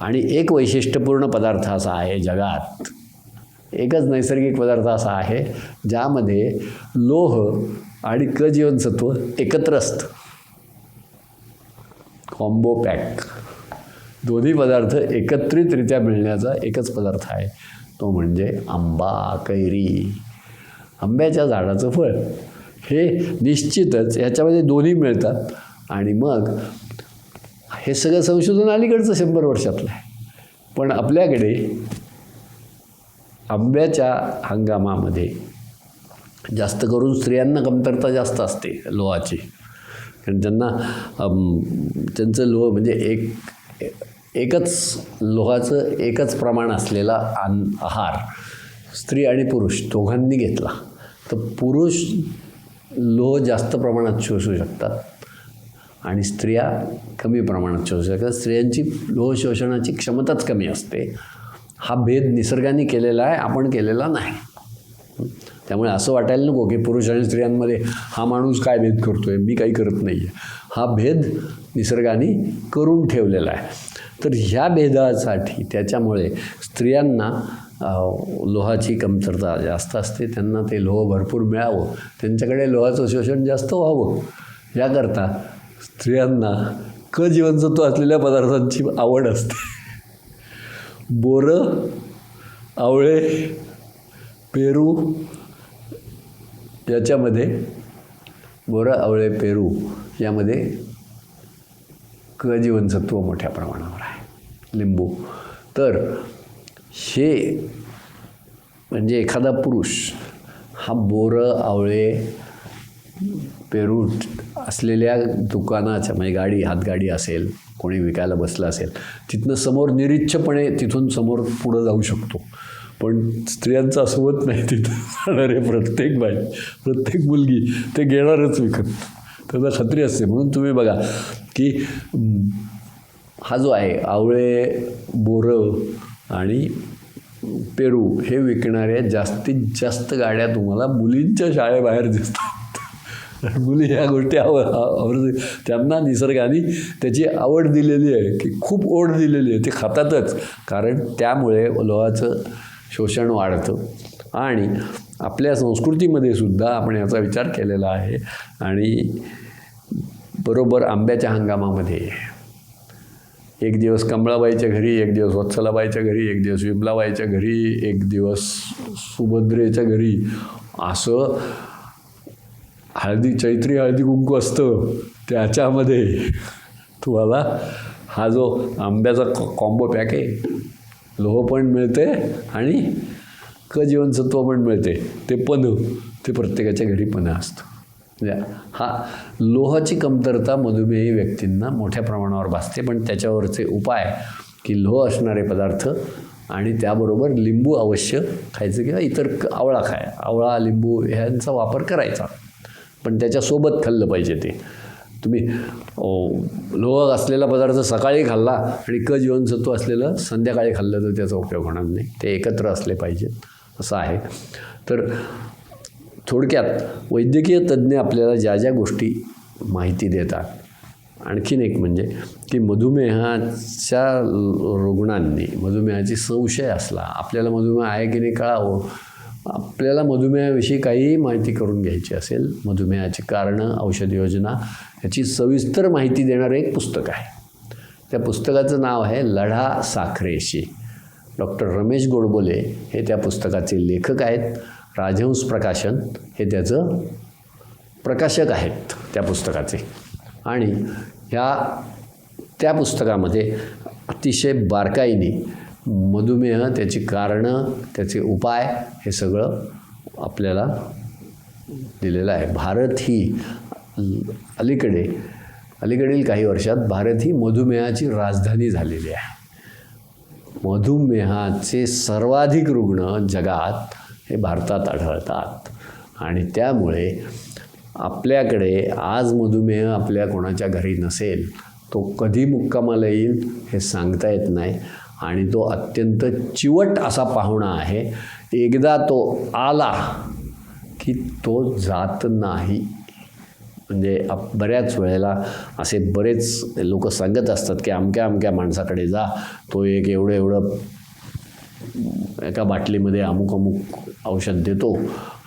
आणि एक वैशिष्ट्यपूर्ण पदार्थ असा आहे जगात, एकच नैसर्गिक पदार्थ असा आहे ज्यामध्ये लोह आणि क जीवनसत्व एकत्र असतं. Combo pack. दोन्ही पदार्थ एकत्रितरित्या मिळण्याचा एकच पदार्थ आहे, तो म्हणजे आंबा, कैरी. आंब्याच्या झाडाचं फळ हे निश्चितच ह्याच्यामध्ये दोन्ही मिळतात. आणि मग हे सगळं संशोधन अलीकडचं 100 वर्षातलं आहे. पण आपल्याकडे आंब्याच्या हंगामामध्ये जास्त करून स्त्रियांना कमतरता जास्त असते लोहाची. कारण त्यांचं लोह म्हणजे एकच लोहाचं एकच प्रमाण असलेला आहार स्त्री आणि पुरुष दोघांनी घेतला तर पुरुष लोह जास्त प्रमाणात शोषू शकतात आणि स्त्रिया कमी प्रमाणात शोषू शकतात. स्त्रियांची लोह शोषणाची क्षमताच कमी असते. हा भेद निसर्गाने केलेला आहे, आपण केलेला नाही. त्यामुळे असं वाटायला नको की पुरुष आणि स्त्रियांमध्ये हा माणूस काय भेद करतो आहे, मी काही करत नाही आहे. हा भेद निसर्गाने करून ठेवलेला आहे. तर ह्या भेदासाठी त्याच्यामुळे स्त्रियांना लोहाची कमतरता जास्त असते. त्यांना ते लोह भरपूर मिळावं, त्यांच्याकडे लोहाचं शोषण जास्त व्हावं, याकरता स्त्रियांना क जीवनसत्व असलेल्या पदार्थांची आवड असते. बोरं, आवळे, पेरू याच्यामध्ये यामध्ये क जीवनसत्व मोठ्या प्रमाणावर आहे. लिंबू तर हे म्हणजे एखादा पुरुष हा बोरं, आवळे, पेरू असलेल्या दुकानाच्या म्हणजे हातगाडी असेल, कोणी विकायला बसलं असेल, तिथनं समोर निरीच्छपणे तिथून समोर पुढं जाऊ शकतो. पण स्त्रियांचं असं होत नाही. तिथं जाणारे प्रत्येक मुलगी ते घेणारच विकत, त्याला खात्री असते. म्हणून तुम्ही बघा की हा जो आहे आवळे, बोरं आणि पेरू हे विकणाऱ्या जास्तीत जास्त गाड्या तुम्हाला मुलींच्या शाळेबाहेर दिसतात. मुली ह्या गोष्टी त्यांना निसर्गाने त्याची आवड दिलेली आहे की खूप ओढ दिलेली आहे. ते खातातच, कारण त्यामुळे लोहाचं शोषण वाढतं. आणि आपल्या संस्कृतीमध्ये सुद्धा आपण याचा विचार केलेला आहे. आणि बरोबर आंब्याच्या हंगामामध्ये एक दिवस कमळाबाईच्या घरी, एक दिवस वत्सलाबाईच्या घरी, एक दिवस विमलाबाईच्या घरी, एक दिवस सुभद्रेच्या घरी, असं चैत्री हळदी कुंकू असतं. त्याच्यामध्ये तुम्हाला हा जो आंब्याचा कॉम्बो पॅक आहे, लोह पण मिळते आणि क जीवनसत्व पण मिळते. ते प्रत्येकाच्या घरी पणं असतं. म्हणजे हा लोहाची कमतरता मधुमेही व्यक्तींना मोठ्या प्रमाणावर भासते. पण त्याच्यावरचे उपाय की लोह असणारे पदार्थ आणि त्याबरोबर लिंबू अवश्य खायचं किंवा इतर आवळा, लिंबू ह्यांचा वापर करायचा. पण त्याच्यासोबत खाल्लं पाहिजे. ते तुम्ही लोह असलेला पदार्थ सकाळी खाल्ला आणि क जीवनसत्व असलेलं संध्याकाळी खाल्लं तर त्याचा उपयोग होणार नाही. ते एकत्र असले पाहिजेत असं आहे. तर थोडक्यात वैद्यकीय तज्ज्ञ आपल्याला ज्या ज्या गोष्टी माहिती देतात, आणखीन एक म्हणजे की मधुमेहाच्या रुग्णांनी मधुमेहाची संशय असला, आपल्याला मधुमेह आहे की नाही कळावं, आपल्याला मधुमेहाविषयी काहीही माहिती करून घ्यायची असेल, मधुमेहाची कारणं, औषध योजना याची सविस्तर माहिती देणारं एक पुस्तक आहे. त्या पुस्तकाचं नाव आहे लढा साखरेशी. डॉक्टर रमेश गोडबोले हे त्या पुस्तकाचे लेखक आहेत. राजहंस प्रकाशन हे त्याचं प्रकाशक आहेत त्या पुस्तकाचे. आणि त्या पुस्तकामध्ये अतिशय बारकाईने मधुमेह, त्याची कारणं, त्याचे उपाय हे सगळं आपल्याला दिलेलं आहे. भारत ही अलीकडील काही वर्षात भारत ही मधुमेहाची राजधानी झालेली आहे. मधुमेहाचे सर्वाधिक रुग्ण जगात हे भारतात आढळतात. आणि त्यामुळे आपल्याकडे आज मधुमेह आपल्या कोणाच्या घरी नसेल, तो कधी मुक्कामाला येईल हे सांगता येत नाही. आणि तो अत्यंत चिवट असा पाहुणा आहे. एकदा तो आला की तो जात नाही. म्हणजे बऱ्याच वेळेला असे बरेच लोक सांगत असतात की अमक्या माणसाकडे जा, तो एक एवढं एका बाटलीमध्ये अमुक अमुक औषध देतो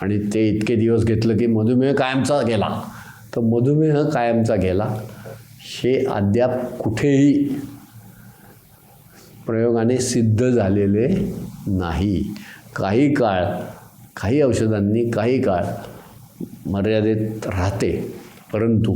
आणि ते इतके दिवस घेतलं की मधुमेह कायमचा गेला. तर मधुमेह कायमचा गेला हे अद्याप कुठेही प्रयोगाने सिद्ध झालेले नाही. काही काळ काही औषधांनी काही काळ मर्यादेत राहते, परंतु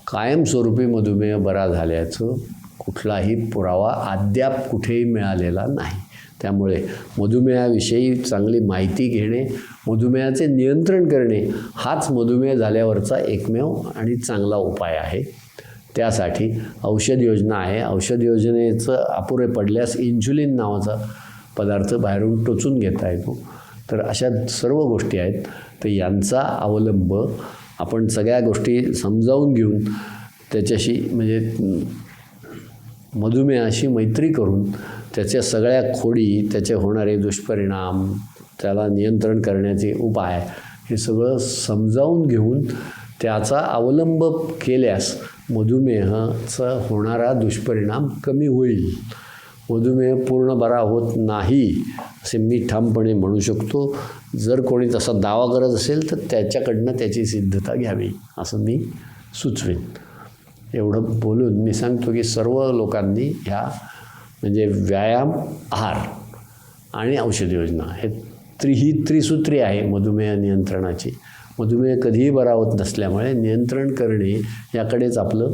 कायमस्वरूपी मधुमेह बरा झाल्याचं कुठलाही पुरावा अद्याप कुठेही मिळालेला नाही. त्यामुळे मधुमेहाविषयी चांगली माहिती घेणे, मधुमेहाचे नियंत्रण करणे हाच मधुमेह झाल्यावरचा एकमेव आणि चांगला उपाय आहे. त्यासाठी औषध योजना आहे. औषध योजनेचं अपुरे पडल्यास इन्शुलिन नावाचा पदार्थ बाहेरून टोचून घेता येतो. तर अशा सर्व गोष्टी आहेत. तर यांचा अवलंब आपण सगळ्या गोष्टी समजावून घेऊन त्याच्याशी म्हणजे मधुमेहाशी मैत्री करून त्याच्या सगळ्या खोडी, त्याचे होणारे दुष्परिणाम, त्याला नियंत्रण करण्याचे उपाय हे सगळं समजावून घेऊन त्याचा अवलंब केल्यास मधुमेहाचा होणारा दुष्परिणाम कमी होईल. मधुमेह पूर्ण बरा होत नाही असे मी ठामपणे म्हणू शकतो. जर कोणी तसा दावा करत असेल तर त्याच्याकडनं त्याची सिद्धता घ्यावी असं मी सुचवेन. एवढं बोलून मी सांगतो की सर्व लोकांनी ह्या म्हणजे व्यायाम, आहार आणि औषध योजना हे त्रिसूत्री आहे मधुमेह नियंत्रणाची. मधुमेह कधीही बरा होत नसल्यामुळे नियंत्रण करणे याकडेच आपलं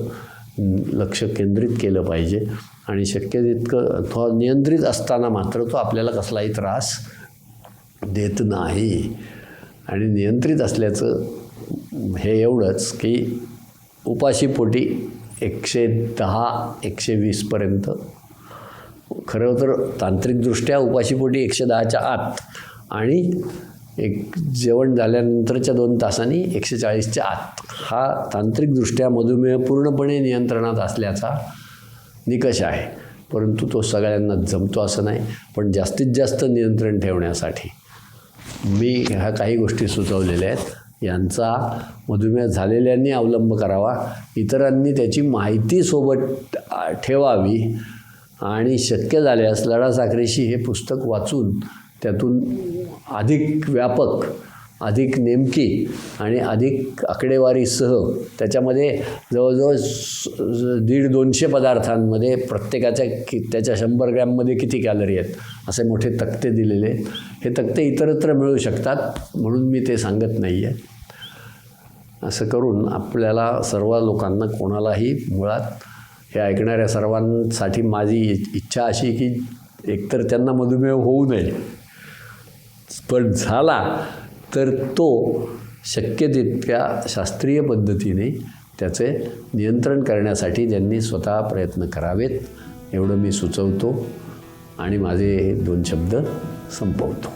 लक्ष केंद्रित केलं पाहिजे आणि शक्य तितकं तो नियंत्रित असताना मात्र तो आपल्याला कसलाही त्रास देत नाही. आणि नियंत्रित असल्याचं हे एवढंच की उपाशीपोटी 110-120पर्यंत, खरं तर तांत्रिकदृष्ट्या उपाशीपोटी 110च्या आत आणि एक जेवण झाल्यानंतरच्या 2 तासांनी 140च्या आत हा तांत्रिकदृष्ट्या मधुमेह पूर्णपणे नियंत्रणात असल्याचा निकष आहे. परंतु तो सगळ्यांना जमतो असं नाही. पण जास्तीत जास्त नियंत्रण ठेवण्यासाठी मी ह्या काही गोष्टी सुचवलेल्या आहेत. यांचा मधुमेह झालेल्यांनी अवलंब करावा, इतरांनी त्याची माहिती सोबत ठेवावी आणि शक्य झाल्यास लढा साखरेशी हे पुस्तक वाचून त्यातून अधिक व्यापक, अधिक नेमकी आणि अधिक आकडेवारीसह त्याच्यामध्ये जवळजवळ 150-200 पदार्थांमध्ये प्रत्येकाच्या त्याच्या 100 ग्रॅममध्ये किती कॅलरी आहेत असे मोठे तक्ते दिलेले आहेत. हे तक्ते इतरत्र मिळू शकतात म्हणून मी ते सांगत नाही आहे. असं करून आपल्याला सर्व लोकांना, कोणालाही मुळात हे ऐकणाऱ्या सर्वांसाठी माझी इच्छा अशी की एकतर त्यांना मधुमेह होऊ नये, पण झाला तर तो शक्य तितक्या शास्त्रीय पद्धतीने त्याचे नियंत्रण करण्यासाठी ज्यांनी स्वतः प्रयत्न करावेत एवढं मी सुचवतो आणि माझे 2 शब्द संपवतो.